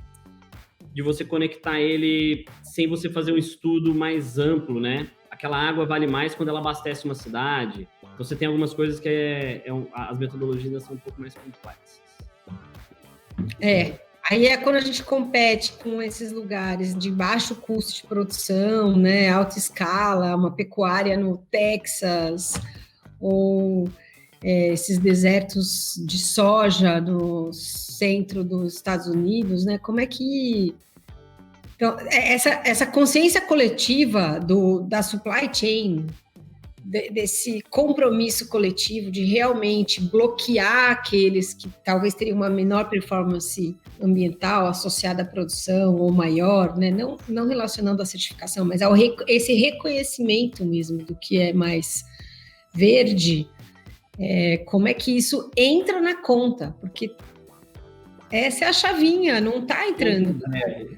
você conectar ele sem você fazer um estudo mais amplo, né? Aquela água vale mais quando ela abastece uma cidade. Então, você tem algumas coisas que as metodologias são um pouco mais complexas. Aí é quando a gente compete com esses lugares de baixo custo de produção, né? Alta escala, uma pecuária no Texas, ou esses desertos de soja no centro dos Estados Unidos, né? Como é que... Então, essa consciência coletiva da supply chain, desse compromisso coletivo de realmente bloquear aqueles que talvez teriam uma menor performance ambiental associada à produção ou maior, né? Não relacionando à certificação, mas esse reconhecimento mesmo do que é mais verde. Como é que isso entra na conta? Porque essa é a chavinha, não está entrando.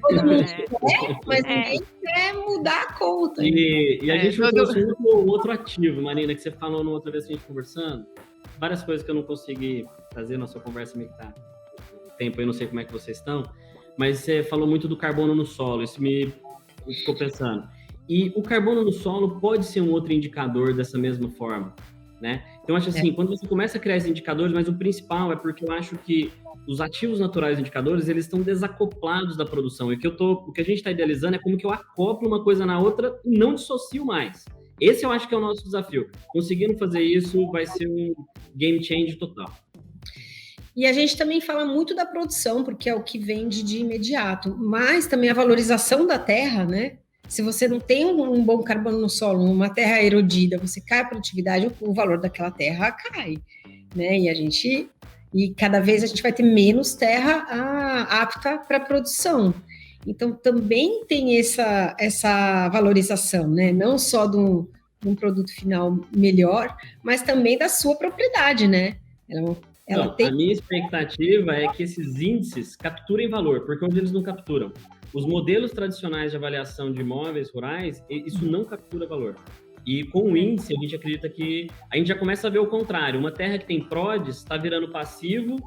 Todo mundo quer, mas ninguém quer mudar a conta. E a gente trouxe outro ativo, Marina, que você falou na outra vez que a gente conversando. Várias coisas que eu não consegui trazer na sua conversa, meio que tá tempo, eu não sei como é que vocês estão, mas você falou muito do carbono no solo, isso me ficou pensando. E o carbono no solo pode ser um outro indicador dessa mesma forma, né? Então, eu acho assim, quando você começa a criar esses indicadores, mas o principal é porque eu acho que os ativos naturais indicadores, eles estão desacoplados da produção. E o que a gente está idealizando é como que eu acoplo uma coisa na outra e não dissocio mais. Esse eu acho que é o nosso desafio. Conseguindo fazer isso vai ser um game change total. E a gente também fala muito da produção, porque é o que vende de imediato, mas também a valorização da terra, né? Se você não tem um bom carbono no solo, uma terra erodida, você cai a produtividade, o valor daquela terra cai, né? E cada vez a gente vai ter menos terra apta para produção. Então, também tem essa valorização, né? Não só de um produto final melhor, mas também da sua propriedade, né? A minha expectativa é que esses índices capturem valor, porque hoje eles não capturam. Os modelos tradicionais de avaliação de imóveis rurais, isso não captura valor. E com o índice, a gente acredita que a gente já começa a ver o contrário. Uma terra que tem PRODES está virando passivo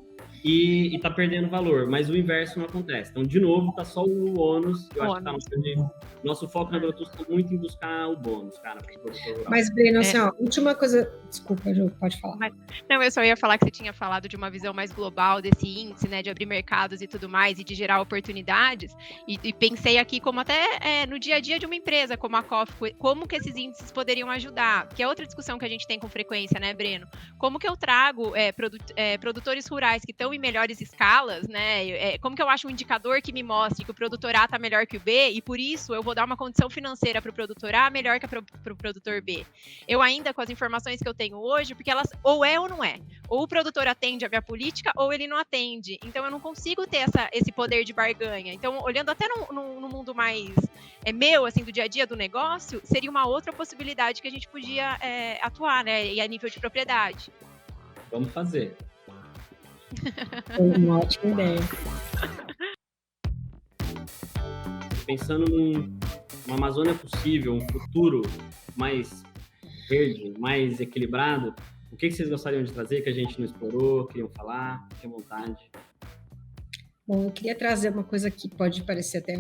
e está perdendo valor, mas o inverso não acontece. Então, de novo, está só o ônus. Eu acho que tá nosso foco na Agrotus está muito em buscar o bônus, cara, para o produtor rural. Mas, Breno, assim, última coisa... Desculpa, Ju, pode falar. Não, eu só ia falar que você tinha falado de uma visão mais global desse índice, né, de abrir mercados e tudo mais, e de gerar oportunidades, e pensei aqui como até no dia a dia de uma empresa como a Coffee, como que esses índices poderiam ajudar, que é outra discussão que a gente tem com frequência, né, Breno? Como que eu trago produtores rurais que estão em melhores escalas, né, como que eu acho um indicador que me mostre que o produtor A está melhor que o B, e por isso eu vou dar uma condição financeira para o produtor A melhor que para o produtor B. Eu ainda, com as informações que eu tenho hoje, porque elas ou é ou não é. Ou o produtor atende a minha política, ou ele não atende. Então, eu não consigo ter esse poder de barganha. Então, olhando até no mundo mais meu, assim, do dia a dia do negócio, seria uma outra possibilidade que a gente podia atuar, né? E a nível de propriedade. Vamos fazer. Uma ótima ideia. Pensando numa Amazônia possível, um futuro mais verde, mais equilibrado, o que vocês gostariam de trazer que a gente não explorou, queriam falar? Fique à vontade. Bom, eu queria trazer uma coisa que pode parecer até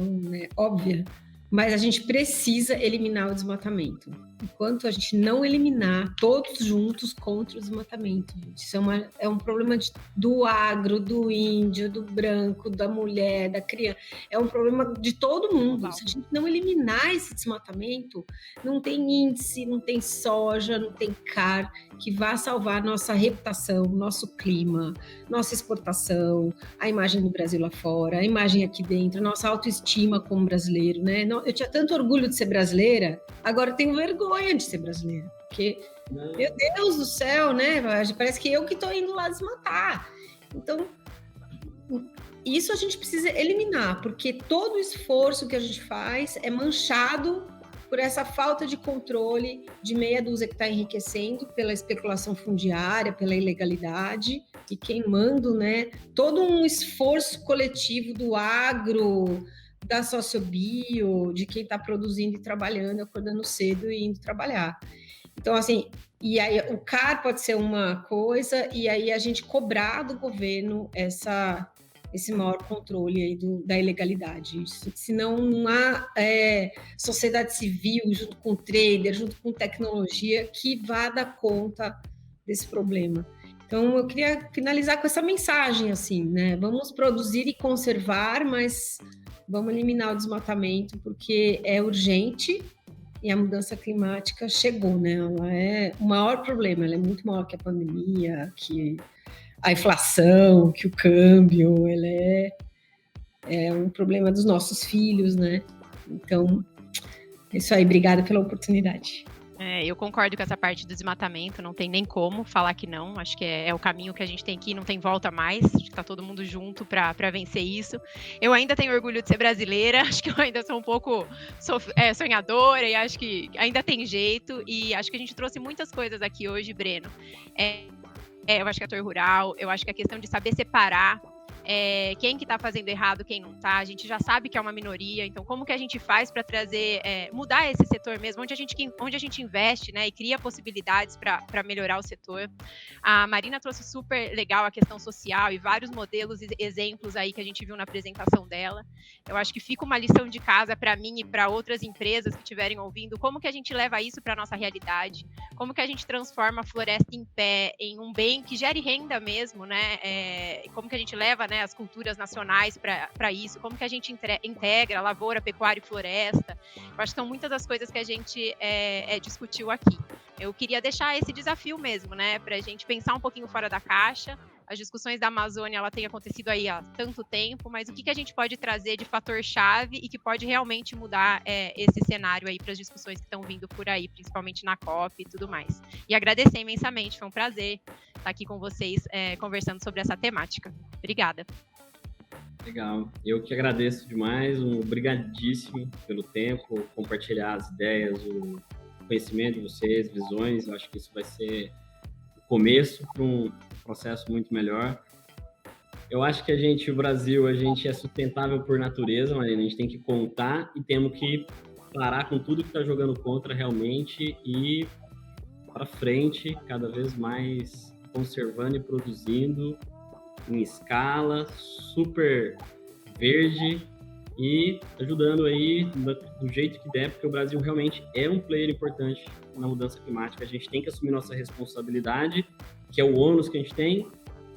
óbvia, mas a gente precisa eliminar o desmatamento. Enquanto a gente não eliminar todos juntos contra o desmatamento, isso é um problema do agro, do índio, do branco, da mulher, da criança. É um problema de todo mundo. Se a gente não eliminar esse desmatamento, não tem índice, não tem soja, não tem CAR que vá salvar nossa reputação, nosso clima, nossa exportação, a imagem do Brasil lá fora, a imagem aqui dentro, nossa autoestima como brasileiro, né? Eu tinha tanto orgulho de ser brasileira, agora tenho vergonha de ser brasileira, porque, meu Deus do céu, né? Parece que eu que estou indo lá desmatar. Então, isso a gente precisa eliminar, porque todo o esforço que a gente faz é manchado por essa falta de controle de meia dúzia que está enriquecendo pela especulação fundiária, pela ilegalidade e queimando, né, todo um esforço coletivo do agro, da sociobio, de quem está produzindo e trabalhando, acordando cedo e indo trabalhar. Então, assim, e aí o CAR pode ser uma coisa, e aí a gente cobrar do governo esse maior controle aí da ilegalidade. Senão não há sociedade civil junto com trader, junto com tecnologia que vá dar conta desse problema. Então, eu queria finalizar com essa mensagem, assim, né? Vamos produzir e conservar, mas vamos eliminar o desmatamento, porque é urgente e a mudança climática chegou, né? Ela é o maior problema, ela é muito maior que a pandemia, que a inflação, que o câmbio, ela é um problema dos nossos filhos, né? Então, é isso aí, obrigada pela oportunidade. Eu concordo com essa parte do desmatamento, não tem nem como falar que não, acho que é o caminho que a gente tem que ir, não tem volta mais, acho que tá todo mundo junto para vencer isso. Eu ainda tenho orgulho de ser brasileira, acho que eu ainda sou um pouco sonhadora e acho que ainda tem jeito, e acho que a gente trouxe muitas coisas aqui hoje, Breno. Eu acho que ator rural, eu acho que a questão de saber separar quem que tá fazendo errado, quem não tá, a gente já sabe que é uma minoria, então como que a gente faz para trazer, mudar esse setor mesmo, onde a gente investe, né, e cria possibilidades para melhorar o setor. A Marina trouxe super legal a questão social e vários modelos e exemplos aí que a gente viu na apresentação dela. Eu acho que fica uma lição de casa para mim e para outras empresas que estiverem ouvindo, como que a gente leva isso para nossa realidade, como que a gente transforma a floresta em pé em um bem que gere renda mesmo, né, como que a gente leva, né, as culturas nacionais para isso, como que a gente integra lavoura, pecuária e floresta. Eu acho que são muitas das coisas que a gente discutiu aqui. Eu queria deixar esse desafio mesmo, né, para a gente pensar um pouquinho fora da caixa. As discussões da Amazônia, ela tem acontecido aí há tanto tempo, mas o que a gente pode trazer de fator-chave e que pode realmente mudar esse cenário aí para as discussões que estão vindo por aí, principalmente na COP e tudo mais. E agradecer imensamente, foi um prazer estar aqui com vocês conversando sobre essa temática. Obrigada. Legal. Eu que agradeço demais, obrigadíssimo pelo tempo, compartilhar as ideias, o conhecimento de vocês, visões. Eu acho que isso vai ser o começo para um processo muito melhor. Eu acho que o Brasil, a gente é sustentável por natureza, mas a gente tem que contar e temos que parar com tudo que está jogando contra realmente e para frente, cada vez mais conservando e produzindo em escala, super verde e ajudando aí do jeito que der, porque o Brasil realmente é um player importante na mudança climática. A gente tem que assumir nossa responsabilidade, que é o ônus que a gente tem,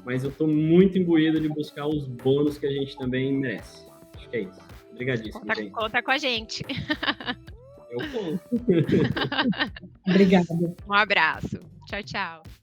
mas eu estou muito imbuído de buscar os bônus que a gente também merece. Acho que é isso. Obrigadíssimo, gente. Conta com a gente. Eu conto. Obrigada. Um abraço. Tchau, tchau.